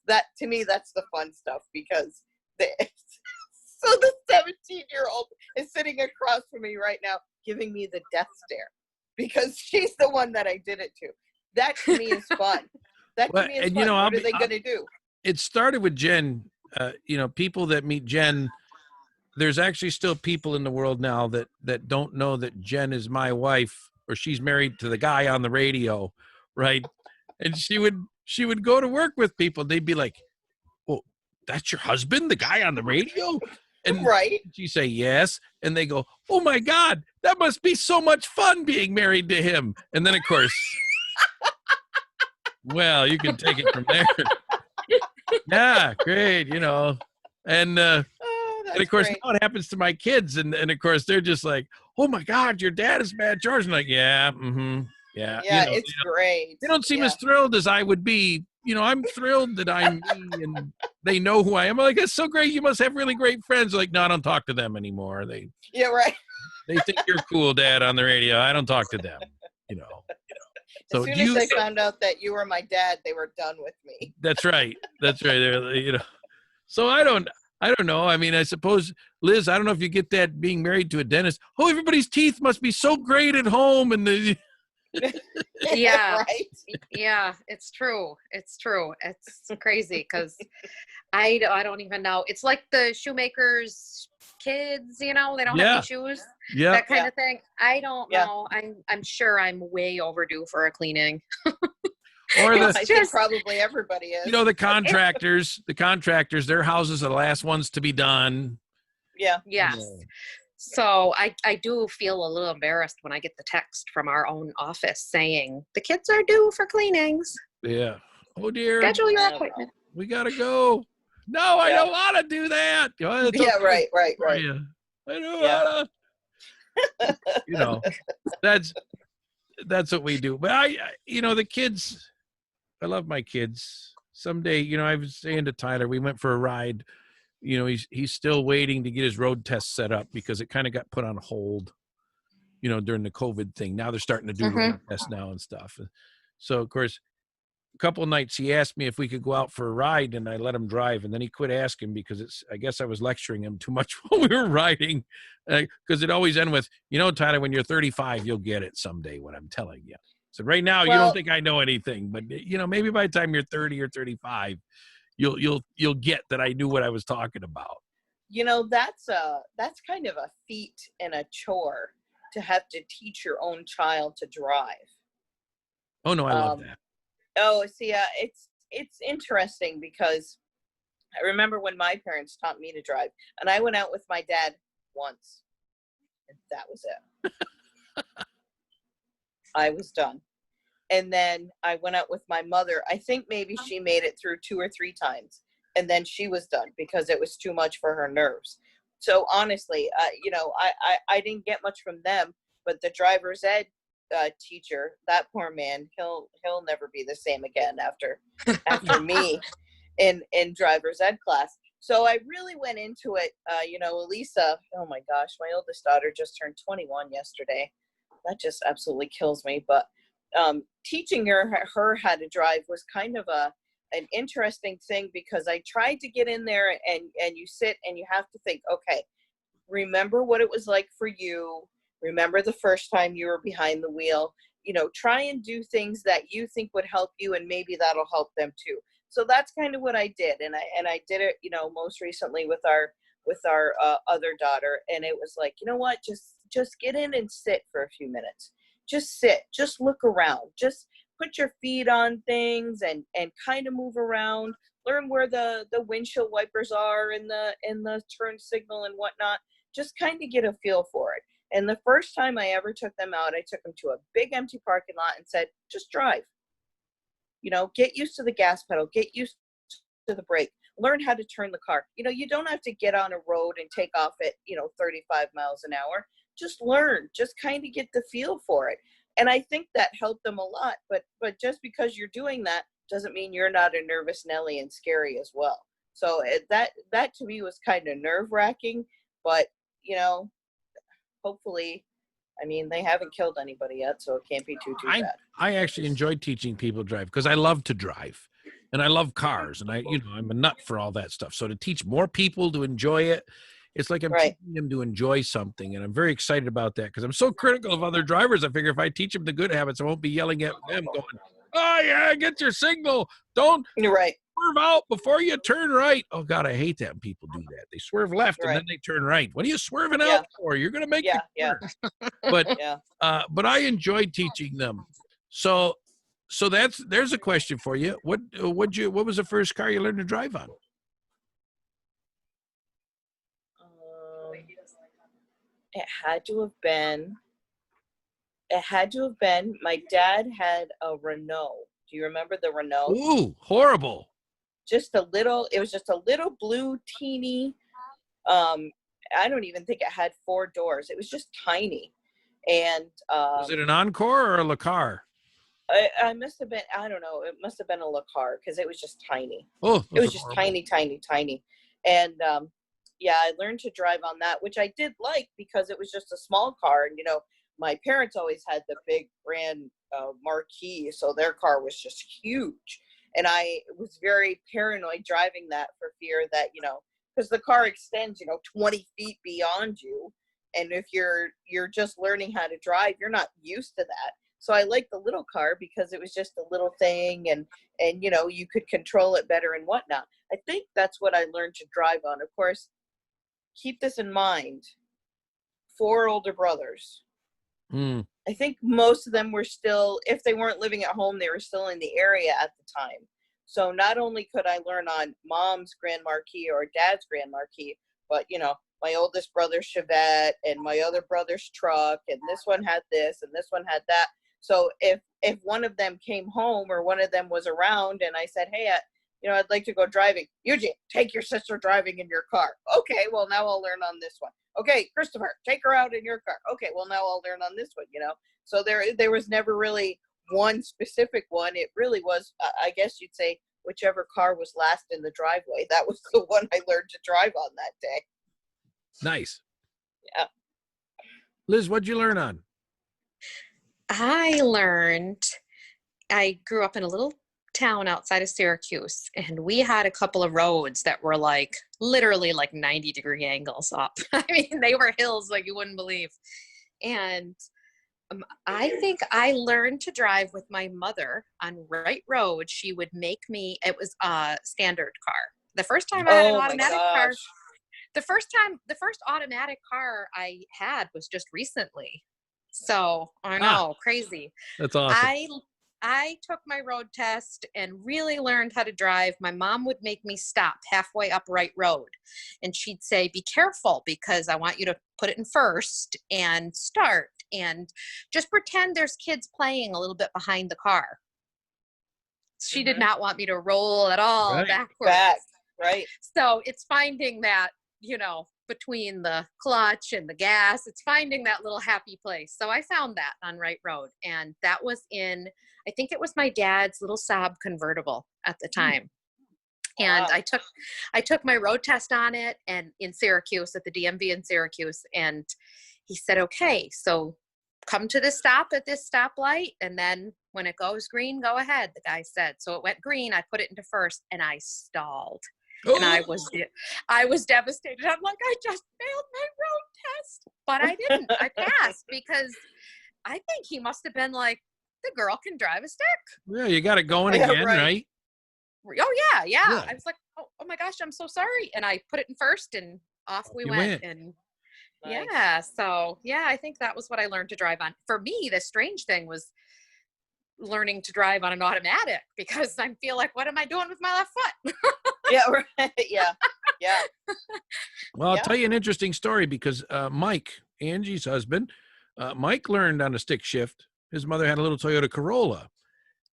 that to me, that's the fun stuff, because so the 17-year-old is sitting across from me right now, giving me the death stare, because she's the one that I did it to. That to me is fun. That Well, to me is and, fun. I'll What are be- they going to do? It started with Jen. People that meet Jen, there's actually still people in the world now that don't know that Jen is my wife, or she's married to the guy on the radio, right? And she would go to work with people. They'd be like, "Well, that's your husband, the guy on the radio?" And Right? you say yes, and they go, "Oh my God, that must be so much fun being married to him." And then, of course, well, you can take it from there. Yeah, great, and Oh, and that's of course great. now it happens to my kids, and of course they're just like, "Oh my God, your dad is Matt George," and like, yeah, yeah, Yeah, it's great. they don't seem Yeah. as thrilled as I would be. I'm thrilled that I'm me, and they know who I am. I'm like, that's so great. You must have really great friends. Like, no, I don't talk to them anymore. They Yeah, right. think you're cool, Dad, on the radio. I don't talk to them. So As soon do you? as they found out that you were my dad, they were done with me. That's right. That's right. So I don't know. I mean, I suppose, Liz, I don't know if you get that being married to a dentist. Oh, everybody's teeth must be so great at home, and Yeah. Right? yeah, it's true. It's true. It's crazy because I don't even know. It's like the shoemaker's kids, they don't have Yeah. any shoes, yeah, that kind Yeah. of thing. I don't Yeah. know. I'm sure I'm way overdue for a cleaning. or I the think probably everybody is. the contractors, their houses are the last ones to be done. Yeah. Yes. So I do feel a little embarrassed when I get the text from our own office saying the kids are due for cleanings. Yeah. Oh dear, Schedule your Yeah. appointment. we gotta go. No, I Yeah. don't want to do that. Oh, it's Yeah, okay right. for you. I don't Yeah. wanna. You know, that's what we do. But the kids. I love my kids. Someday, I was saying to Tyler, we went for a ride. He's still waiting to get his road test set up because it kind of got put on hold, during the COVID thing. Now they're starting to do road tests now and stuff. So of course, a couple of nights he asked me if we could go out for a ride, and I let him drive, and then he quit asking because I guess I was lecturing him too much while we were riding, because it always ended with, Tyler, when you're 35, you'll get it someday, what I'm telling you. So right now you don't think I know anything, but maybe by the time you're 30 or 35, you'll get that I knew what I was talking about. That's kind of a feat and a chore to have to teach your own child to drive. Oh no, I love that. Oh, see, it's interesting because I remember when my parents taught me to drive, and I went out with my dad once, and that was it. I was done. And then I went out with my mother. I think maybe she made it through 2 or 3 times, and then she was done because it was too much for her nerves. So honestly, I didn't get much from them, but the driver's ed teacher, that poor man, he'll never be the same again after me in driver's ed class. So I really went into it. Elisa, oh my gosh, my oldest daughter just turned 21 yesterday. That just absolutely kills me. But teaching her how to drive was kind of an interesting thing, because I tried to get in there, and you sit and you have to think, okay, remember what it was like for you. Remember the first time you were behind the wheel. Try and do things that you think would help you, and maybe that'll help them too. So that's kind of what I did, and I did it, most recently with our other daughter, and it was like, you know what, just get in and sit for a few minutes. Just sit, just look around, just put your feet on things and kind of move around, learn where the windshield wipers are and the turn signal and whatnot. Just kind of get a feel for it. And the first time I ever took them out, I took them to a big empty parking lot and said, just drive. Get used to the gas pedal, get used to the brake, learn how to turn the car. You don't have to get on a road and take off at, 35 miles an hour. Just learn, just kind of get the feel for it. And I think that helped them a lot. But just because you're doing that doesn't mean you're not a nervous Nelly and scary as well. So that to me was kind of nerve wracking, but hopefully, they haven't killed anybody yet, so it can't be too bad. I actually enjoy teaching people to drive because I love to drive, and I love cars, and I'm a nut for all that stuff. So to teach more people to enjoy it, it's like I'm teaching them to enjoy something, and I'm very excited about that because I'm so critical of other drivers. I figure if I teach them the good habits, I won't be yelling at them going, "Oh yeah, get your signal! Don't swerve out before you turn right." Oh God, I hate that when people do that. They swerve left and then they turn right. What are you swerving out for? You're gonna make But but I enjoyed teaching them. So there's a question for you. What was the first car you learned to drive on? It had to have been. My dad had a Renault. Do you remember the Renault? Ooh, horrible. It was just a little blue teeny. I don't even think it had 4 doors. It was just tiny. And was it an Encore or a Le Car? I must have been, I don't know. It must have been a Le Car because it was just tiny. Oh, it was just tiny. And I learned to drive on that, which I did like because it was just a small car. And, my parents always had the big brand Marquis, so their car was just huge. And I was very paranoid driving that for fear that, because the car extends, 20 feet beyond you. And if you're just learning how to drive, you're not used to that. So I liked the little car because it was just a little thing and you could control it better and whatnot. I think that's what I learned to drive on. Of course, keep this in mind. 4 older brothers. I think most of them were still, if they weren't living at home, they were still in the area at the time. So not only could I learn on mom's Grand Marquis or dad's Grand Marquis, but, my oldest brother's Chevette and my other brother's truck, and this one had this and this one had that. So if if one of them came home or one of them was around and I said, hey, I'd like to go driving. Eugene, take your sister driving in your car. Okay, well, now I'll learn on this one. Okay, Christopher, take her out in your car. Okay, well, now I'll learn on this one, So there was never really one specific one. It really was, I guess you'd say, whichever car was last in the driveway. That was the one I learned to drive on that day. Nice. Yeah. Liz, what'd you learn on? I grew up in a little town outside of Syracuse, and we had a couple of roads that were literally 90-degree angles up. I mean, they were hills like you wouldn't believe. And I think I learned to drive with my mother on Wright Road. She would make me, it was a standard car. The first time I had an automatic car, the first automatic car I had was just recently. So I know, crazy. That's awesome. I took my road test and really learned how to drive. My mom would make me stop halfway up Wright Road. And she'd say, be careful, because I want you to put it in first and start. And just pretend there's kids playing a little bit behind the car. She did not want me to roll at all backwards. Right. So it's finding that, between the clutch and the gas, it's finding that little happy place. So I found that on Wright Road. And that was I think it was my dad's little Saab convertible at the time. And Wow. I took my road test on it and in Syracuse, at the DMV in Syracuse. And he said, okay, so come to this stop at this stoplight. And then when it goes green, go ahead, the guy said. So it went green. I put it into first and I stalled. And I was devastated. I'm like, I just failed my road test. But I didn't. I passed because I think he must have been like, the girl can drive a stick. Yeah, you got it going again, right? Oh, yeah. I was like, oh my gosh, I'm so sorry. And I put it in first and off we went. And nice. yeah, so yeah, I think that was what I learned to drive on. For me, the strange thing was learning to drive on an automatic, because I feel like, what am I doing with my left foot? Yeah, right. Yeah. Well, I'll tell you an interesting story, because Mike, Angie's husband, Mike learned on a stick shift. His mother had a little Toyota Corolla,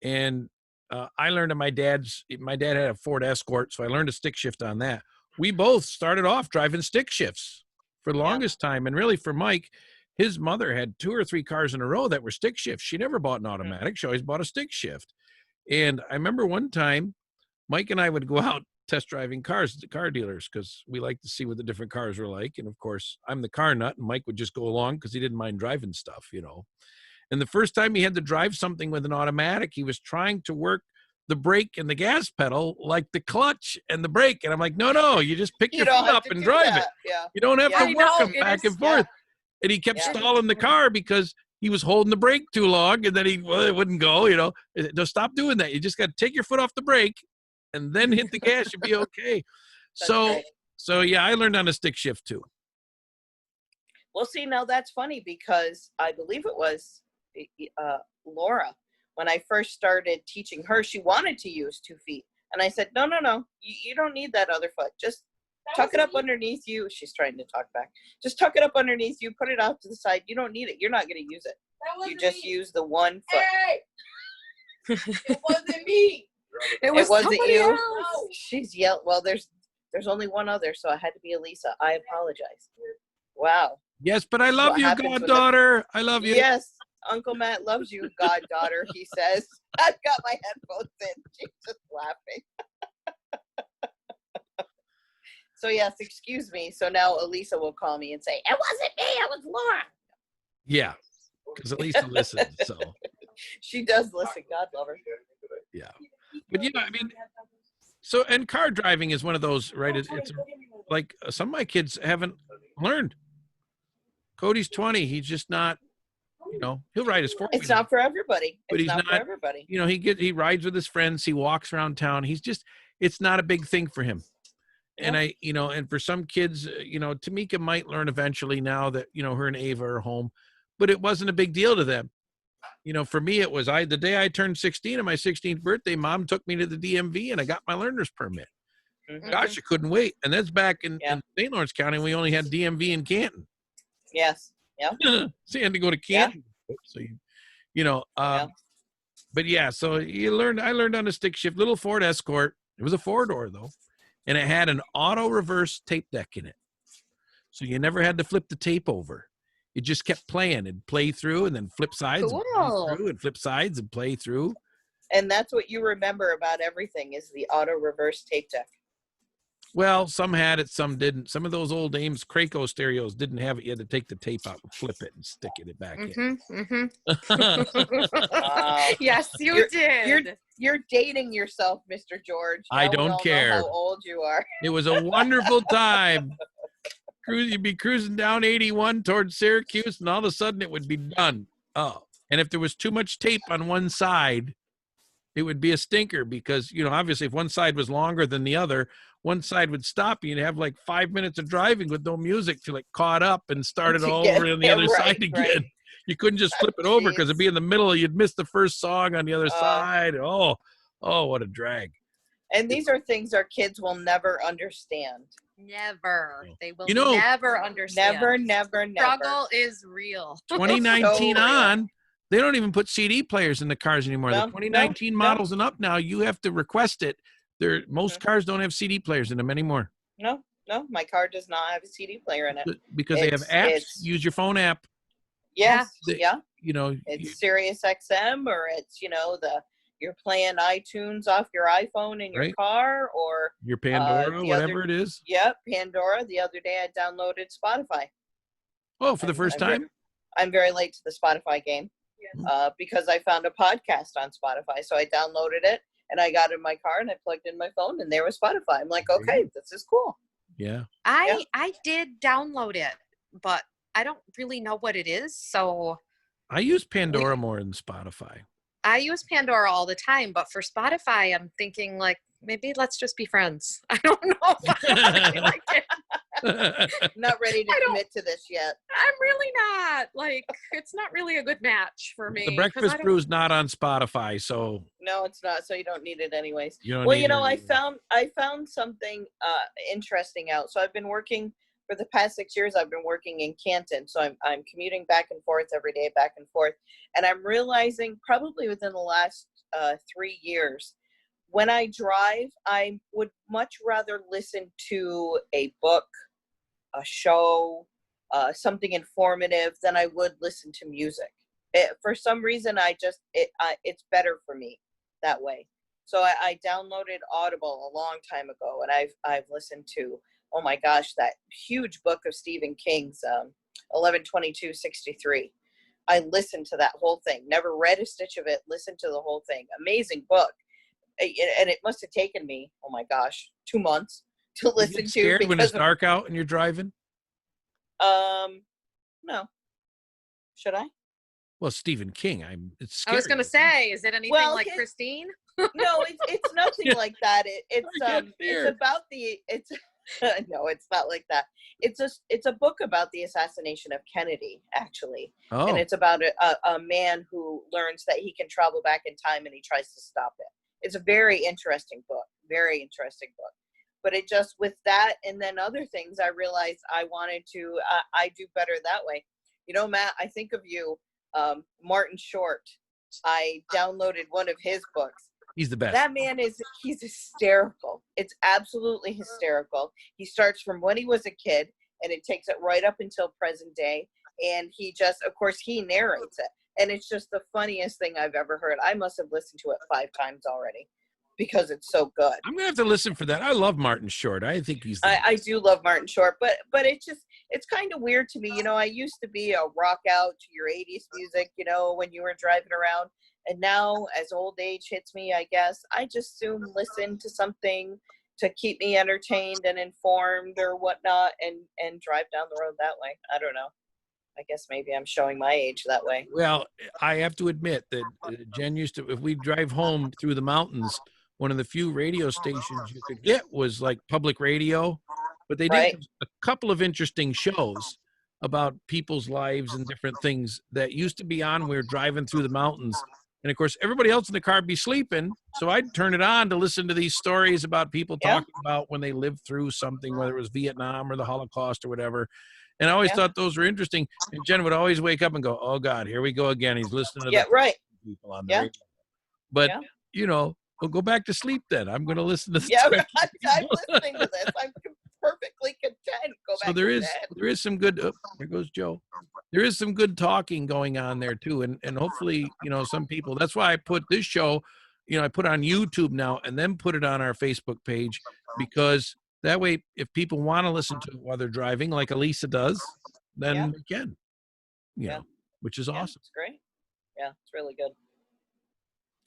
and I learned on my dad had a Ford Escort, so I learned a stick shift on that. We both started off driving stick shifts for the longest time. And really for Mike, his mother had 2 or 3 cars in a row that were stick shifts. She never bought an automatic. She always bought a stick shift. And I remember one time, Mike and I would go out test driving cars at the car dealers, because we like to see what the different cars were like. And of course, I'm the car nut, and Mike would just go along because he didn't mind driving stuff, And the first time he had to drive something with an automatic, he was trying to work the brake and the gas pedal like the clutch and the brake. And I'm like, no, you just pick your foot up and drive it. Yeah. You don't have to work them back and forth. And he kept stalling the car because he was holding the brake too long, and then it wouldn't go, Just stop doing that. You just got to take your foot off the brake and then hit the gas. You'll be okay. So yeah, I learned on a stick shift too. Well, see, now that's funny, because I believe it was Laura. When I first started teaching her, she wanted to use 2 feet. And I said, no, you don't need that other foot. Just tuck it up underneath you. She's trying to talk back. Just tuck it up underneath you, put it off to the side. You don't need it. You're not going to use it. You just use the one foot. Hey! It wasn't me. It wasn't you. else. No. She's yelled. Well, there's only one other, so I had to be Elisa. I apologize. Wow. Yes, but I love What you, happens when goddaughter. I love you. Yes, Uncle Matt loves you, goddaughter, he says. I've got my headphones in. She's just laughing. So yes, excuse me. So now Elisa will call me and say, it wasn't me, it was Laura. Yeah, because at least listens. So She does listen. God love her. yeah, but so, and car driving is one of those, right? It's like some of my kids haven't learned. Cody's 20. He's just not, he'll ride his 4-wheeler. It's not for everybody. But It's he's not for not- everybody. He rides with his friends. He walks around town. It's not a big thing for him. And and for some kids, Tamika might learn eventually now that, her and Ava are home, but it wasn't a big deal to them. For me, it was the day I turned 16 on my 16th birthday, Mom took me to the DMV and I got my learner's permit. Mhm. Gosh, I couldn't wait. And that's back in St. Lawrence County. We only had DMV in Canton. Yes. Yeah. So you had to go to Canton. So But yeah, so I learned on a stick shift, little Ford Escort. It was a 4-door though, and it had an auto reverse tape deck in it. So you never had to flip the tape over. It just kept playing and play through and then flip sides and play Cool. through and flip sides and play through. And that's what you remember about everything is the auto reverse tape deck. Well, some had it, some didn't. Some of those old Ames Craco stereos didn't have it. You had to take the tape out and flip it and stick it back in. Wow. Yes, you did. You're dating yourself, Mr. George. I Now we don't all know care. how old you are. It was a wonderful time. You'd be cruising down 81 towards Syracuse, and all of a sudden it would be done. Oh, and if there was too much tape on one side, it would be a stinker because, obviously if one side was longer than the other, one side would stop you and have like 5 minutes of driving with no music till it caught up and started all over on the other side again. Right. You couldn't just flip it over because it'd be in the middle. You'd miss the first song on the other side. Oh, what a drag. And these are things our kids will never understand. Never. They will You know- never understand. Never. Struggle is real. 2019 So real. on, they don't even put CD players in the cars anymore. No, The 2019 no. models and up now, you have to request it. Most cars don't have CD players in them anymore No, my car does not have a CD player in it. because they have apps. Use your phone app. Yes, They- yeah. you- It's Sirius XM, or it's you're playing iTunes off your iPhone in your Right. car, or your Pandora, the whatever other- it is. yep, Pandora. The other day I downloaded Spotify. Oh, for the first time? I'm very late to the Spotify game because I found a podcast on Spotify. So I downloaded it and I got in my car and I plugged in my phone and there was Spotify. I'm like, okay, this is cool. Yeah. I did download it, but I don't really know what it is. So I use Pandora more than Spotify. I use Pandora all the time, but for Spotify, I'm thinking like, maybe let's just be friends. I don't know. I really like it. Not ready to I don't- commit to this yet. I'm really not. Like, it's not really a good match for me. The 'cause Breakfast I don't- Brew is not on Spotify, so No, it's not. So you don't need it anyways. you don't Well, need I found something interesting out. So I've been working for the past 6 years. I've been working in Canton, so I'm commuting back and forth every day, back and forth, and I'm realizing probably within the last 3 years, when I drive, I would much rather listen to a book, a show, something informative than I would listen to music. For some reason, it's better for me that way. So I downloaded Audible a long time ago, and I've listened to, oh my gosh, that huge book of Stephen King's 11/22/63. I listened to that whole thing. Never read a stitch of it. Listened to the whole thing. Amazing book. And it must have taken me, oh my gosh, 2 months to You listen get to. scared when it's because dark out and you're driving? no. Should I? Well, Stephen King. It's I scary. was going to say, is it anything Well, like Christine? No, it's nothing like that. It's fear. about it's no, it's not like that. It's a book about the assassination of Kennedy, actually. Oh, And it's about a man who learns that he can travel back in time and he tries to stop it. It's a very interesting book. But it just, with that and then other things, I realized I wanted to, I do better that way. Matt, I think of you, Martin Short. I downloaded one of his books. he's the best. That man he's hysterical. It's absolutely hysterical. He starts from when he was a kid and it takes it right up until present day. And he just, of course, he narrates it. And it's just the funniest thing I've ever heard. I must have listened to it 5 times already because it's so good. I'm going to have to listen for that. I love Martin Short. I think he's the I do love Martin Short, but it's kind of weird to me. I used to be a rock out to your 80s music, when you were driving around. And now as old age hits me, I guess, I just soon listen to something to keep me entertained and informed or whatnot and drive down the road that way. I don't know. I guess maybe I'm showing my age that way. Well, I have to admit that Jen used to, if we drive home through the mountains, one of the few radio stations you could get was like public radio, but they did Right. have a couple of interesting shows about people's lives and different things that used to be on when we were driving through the mountains. And of course, everybody else in the car would be sleeping. So I'd turn it on to listen to these stories about people Yeah. talking about when they lived through something, whether it was Vietnam or the Holocaust or whatever. And I always Yeah. thought those were interesting. And Jen would always wake up and go, "Oh God, here we go again. He's listening to Yeah, the right. people on the Yeah. radio." But Yeah. you know, we'll go back to sleep then. I'm going to listen to. Yeah, I'm listening to this. I'm perfectly content. Go back So there to is bed. some good. Oh, there goes Joe. There is some good talking going on there too, and hopefully, you know, some people. That's why I put this show, you know, I put it on YouTube now, and then put it on our Facebook page, because that way, if people want to listen to it while they're driving, like Elisa does, then Yeah. we can. You Yeah. know, which is Yeah, awesome. it's great. Yeah, it's really good.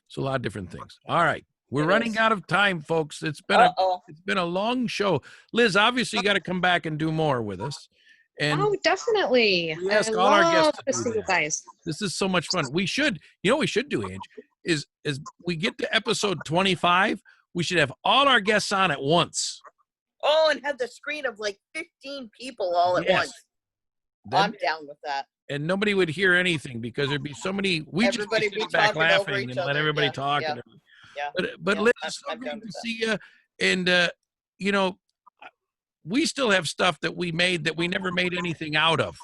So a lot of different things. All right. We're It running is. out of time, folks. It's been a long show. Liz, obviously you got to come back and do more with us. And Oh, definitely. we I ask all our love guests to to do see you that. guys. This is so much fun. We should, you know what we should do, Ange, is we get to episode 25, we should have all our guests on at once. Oh, and have the screen of like 15 people all at once. I'm down with that. And nobody would hear anything because there'd be so many. We Everybody just be be sitting back talking over laughing each and let other. everybody Yeah, talk. yeah. But Yeah, Liz, it's so I'm great done to with that. see you. And you know, we still have stuff that we made that we never made anything out of.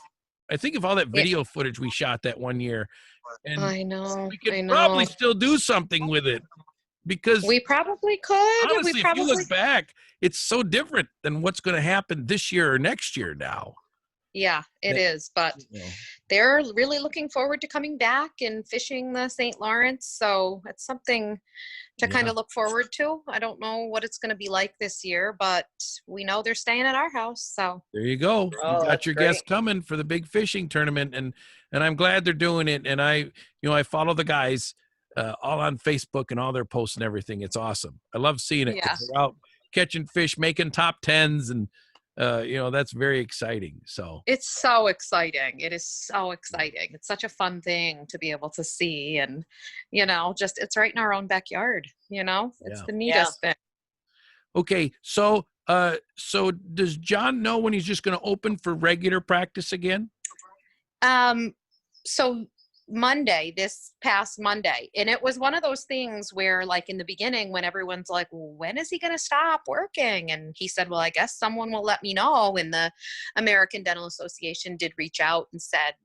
I think of all that video footage we shot that one year, and I know. we could I know. probably still do something with it, because We probably could. honestly, if you look back, it's so different than what's going to happen this year or next year now. Yeah, it is. But they're really looking forward to coming back and fishing the St. Lawrence. So it's something to kind of look forward to. I don't know what it's going to be like this year, but we know they're staying at our house. So there you go. Oh, You got that's your great. guests coming for the big fishing tournament, and I'm glad they're doing it. And I follow the guys all on Facebook and all their posts and everything. It's awesome. I love seeing it. 'Cause they're out catching fish, making top 10s, and that's very exciting. So it's so exciting. It is so exciting. It's such a fun thing to be able to see, and just it's right in our own backyard. It's the neatest thing. Okay, so does John know when he's just going to open for regular practice again? So this past Monday, and it was one of those things where, like, in the beginning, when everyone's like, well, when is he going to stop working? And he said, well, I guess someone will let me know. And the American Dental Association did reach out and said,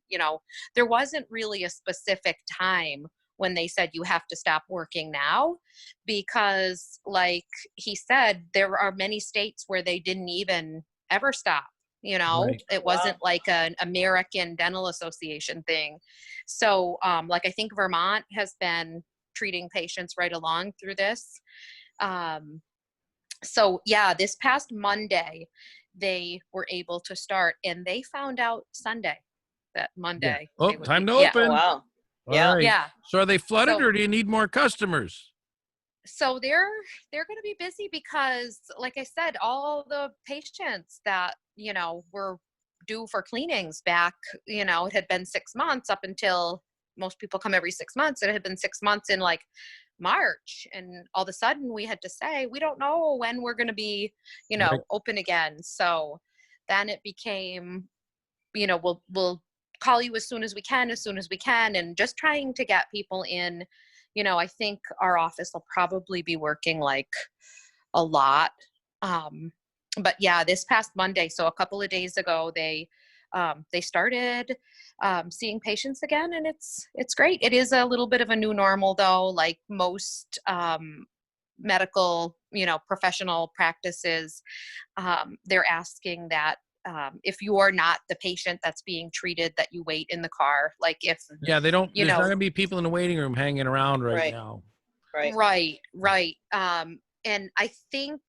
there wasn't really a specific time when they said you have to stop working now, because, like he said, there are many states where they didn't even ever stop. Right. It wasn't like an American Dental Association thing. So, like, I think Vermont has been treating patients right along through this. So yeah, this past Monday, they were able to start, and they found out Sunday that Monday. Yeah. Oh, time to open. Oh, wow. All right. Yeah. So are they flooded, or do you need more customers? So they're going to be busy because, like I said, all the patients that, were due for cleanings back, it had been 6 months up until most people come every 6 months. It had been 6 months in like March. And all of a sudden we had to say, we don't know when we're going to be, open again. So then it became, we'll call you as soon as we can, and just trying to get people in. I think our office will probably be working like a lot. But yeah, this past Monday, so a couple of days ago, they started seeing patients again, and it's great. It is a little bit of a new normal, though. Like most medical, professional practices, they're asking that if you are not the patient that's being treated, that you wait in the car. Like if they don't, there's not going to be people in the waiting room hanging around right now. Right. And I think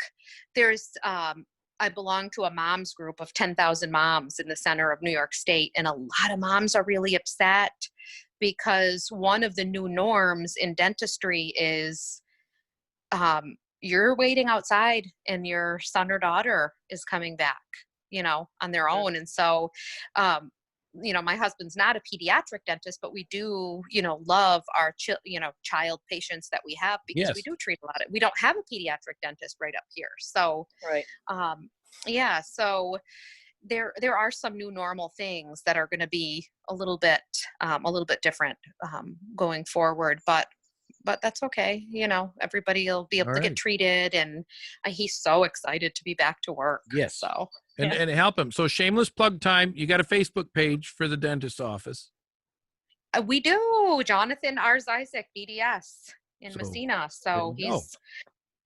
there's, I belong to a moms group of 10,000 moms in the center of New York State. And a lot of moms are really upset because one of the new norms in dentistry is you're waiting outside and your son or daughter is coming back, on their own. And so, my husband's not a pediatric dentist, but we do, love our, child patients that we have, because we do treat a lot of, we don't have a pediatric dentist right up here. So, so there are some new normal things that are going to be a little bit different going forward, but that's okay. Everybody will be able to get treated, and he's so excited to be back to work. Yes. So. And help him. So shameless plug time. You got a Facebook page for the dentist office. We do. Jonathan R. Zysik, DDS. in So, Messina. So there you go.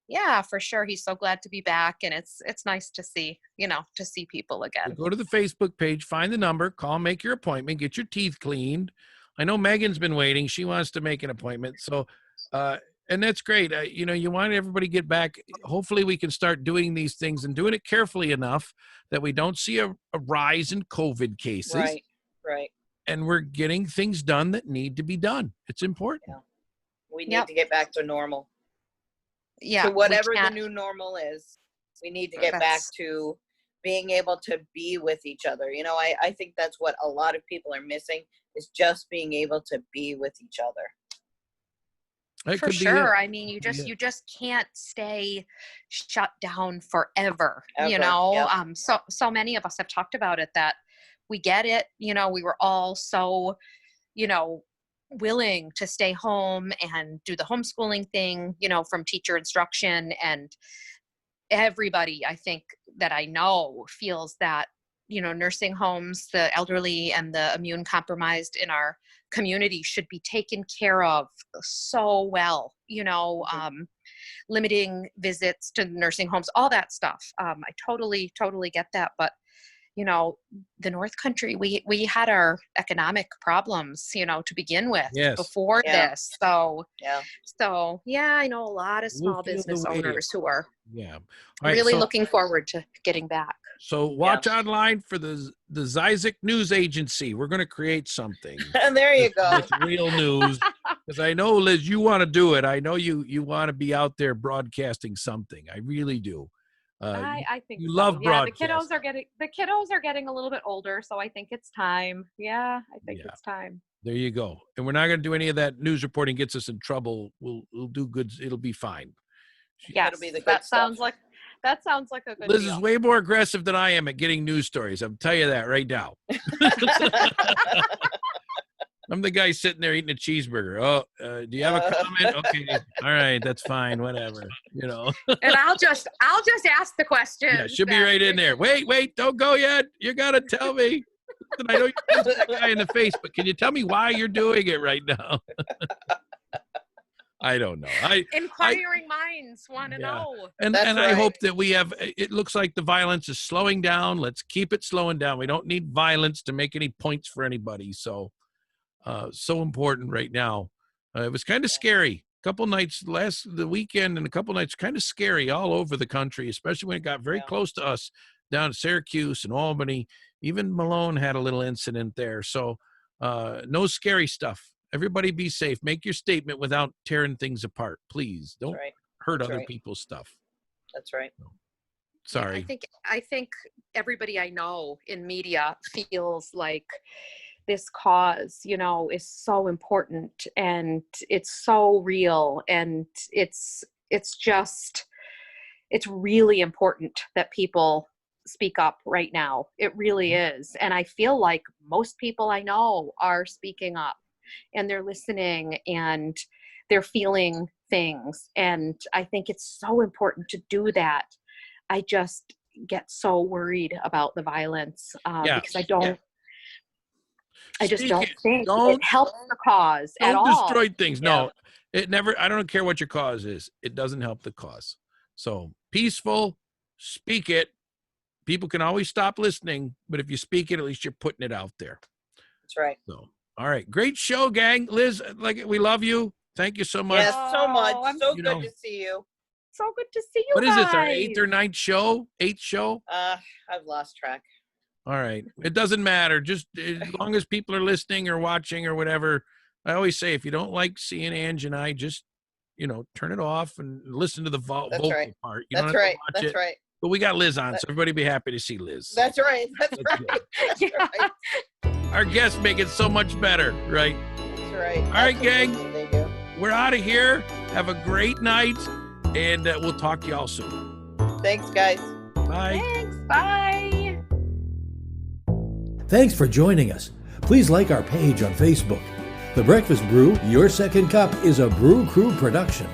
yeah, for sure. He's so glad to be back, and it's nice to see, to see people So again. go to the Facebook page, find the number, call, make your appointment, get your teeth cleaned. I know Megan's been waiting. She wants to make an appointment. So, and that's great. You want everybody to get back. Hopefully we can start doing these things and doing it carefully enough that we don't see a rise in COVID cases. Right. And we're getting things done that need to be done. It's important. Yeah. We need to get back to normal. Yeah. To whatever the new normal is, we need to get back to being able to be with each other. I think that's what a lot of people are missing, is just being able to be with each other. For sure. I mean, you just can't stay shut down forever. Ever. So many of us have talked about it, that we get it. We were all so, willing to stay home and do the homeschooling thing, from teacher instruction, and everybody, I think, that I know feels that, nursing homes, the elderly and the immune compromised in our community should be taken care of so well, limiting visits to nursing homes, all that stuff. I totally get that. But, the North Country, we had our economic problems, to begin with before this. So I know a lot of small business owners who are really looking forward to getting back. So watch online for the Zysik News Agency. We're going to create something. And there you go. With real news. Because I know, Liz, you want to do it. I know you want to be out there broadcasting something. I really do. I think you so. love broadcasting. The kiddos are getting a little bit older, so I think it's time. Yeah, I think it's time. There you go. And we're not going to do any of that news reporting gets us in trouble. We'll do good. It'll be fine. Yes, That'll be the good that stuff. sounds like a good Liz deal. is way more aggressive than I am at getting news stories. I'll tell you that right now. I'm the guy sitting there eating a cheeseburger. Oh, do you have a comment? Okay. All right. That's fine. Whatever. And I'll just ask the question. Yeah, she'll be right in there. Wait, don't go yet. You got to tell me. I know you punch that guy in the face, but can you tell me why you're doing it right now? I don't know. Inquiring minds want to know. And I hope that we have, it looks like the violence is slowing down. Let's keep it slowing down. We don't need violence to make any points for anybody. So, so important right now. It was kind of scary. A couple nights the weekend and a couple nights, kind of scary all over the country, especially when it got very close to us down at Syracuse and Albany. Even Malone had a little incident there. So no scary stuff. Everybody be safe. Make your statement without tearing things apart. Please don't hurt other people's stuff. That's right. Sorry. I think everybody I know in media feels like this cause, is so important, and it's so real, and it's really important that people speak up right now. It really is. And I feel like most people I know are speaking up, and they're listening, and they're feeling things. And I think it's so important to do that. I just get so worried about the violence because I just don't think it helps the cause at all. Don't destroy things. No, it never. I don't care what your cause is. It doesn't help the cause. So peaceful, speak it. People can always stop listening, but if you speak it, at least you're putting it out there. That's right. So, all right, great show, gang. Liz, we love you. Thank you so much. Yes, so much. So good to see you. So good to see you. What is this? Our 8th or 9th show? 8th show? I've lost track. All right. It doesn't matter. Just as long as people are listening or watching or whatever. I always say, if you don't like seeing Ange and I, just, turn it off and listen to the vocal part. You That's right. That's right. But we got Liz on, so everybody be happy to see Liz. That's right. That's right. That's right. Our guests make it so much better, right? That's right. All right, gang. They do. We're out of here. Have a great night, and we'll talk to y'all soon. Thanks, guys. Bye. Thanks. Bye. Thanks for joining us. Please like our page on Facebook. The Breakfast Brew, Your Second Cup, is a Brew Crew production.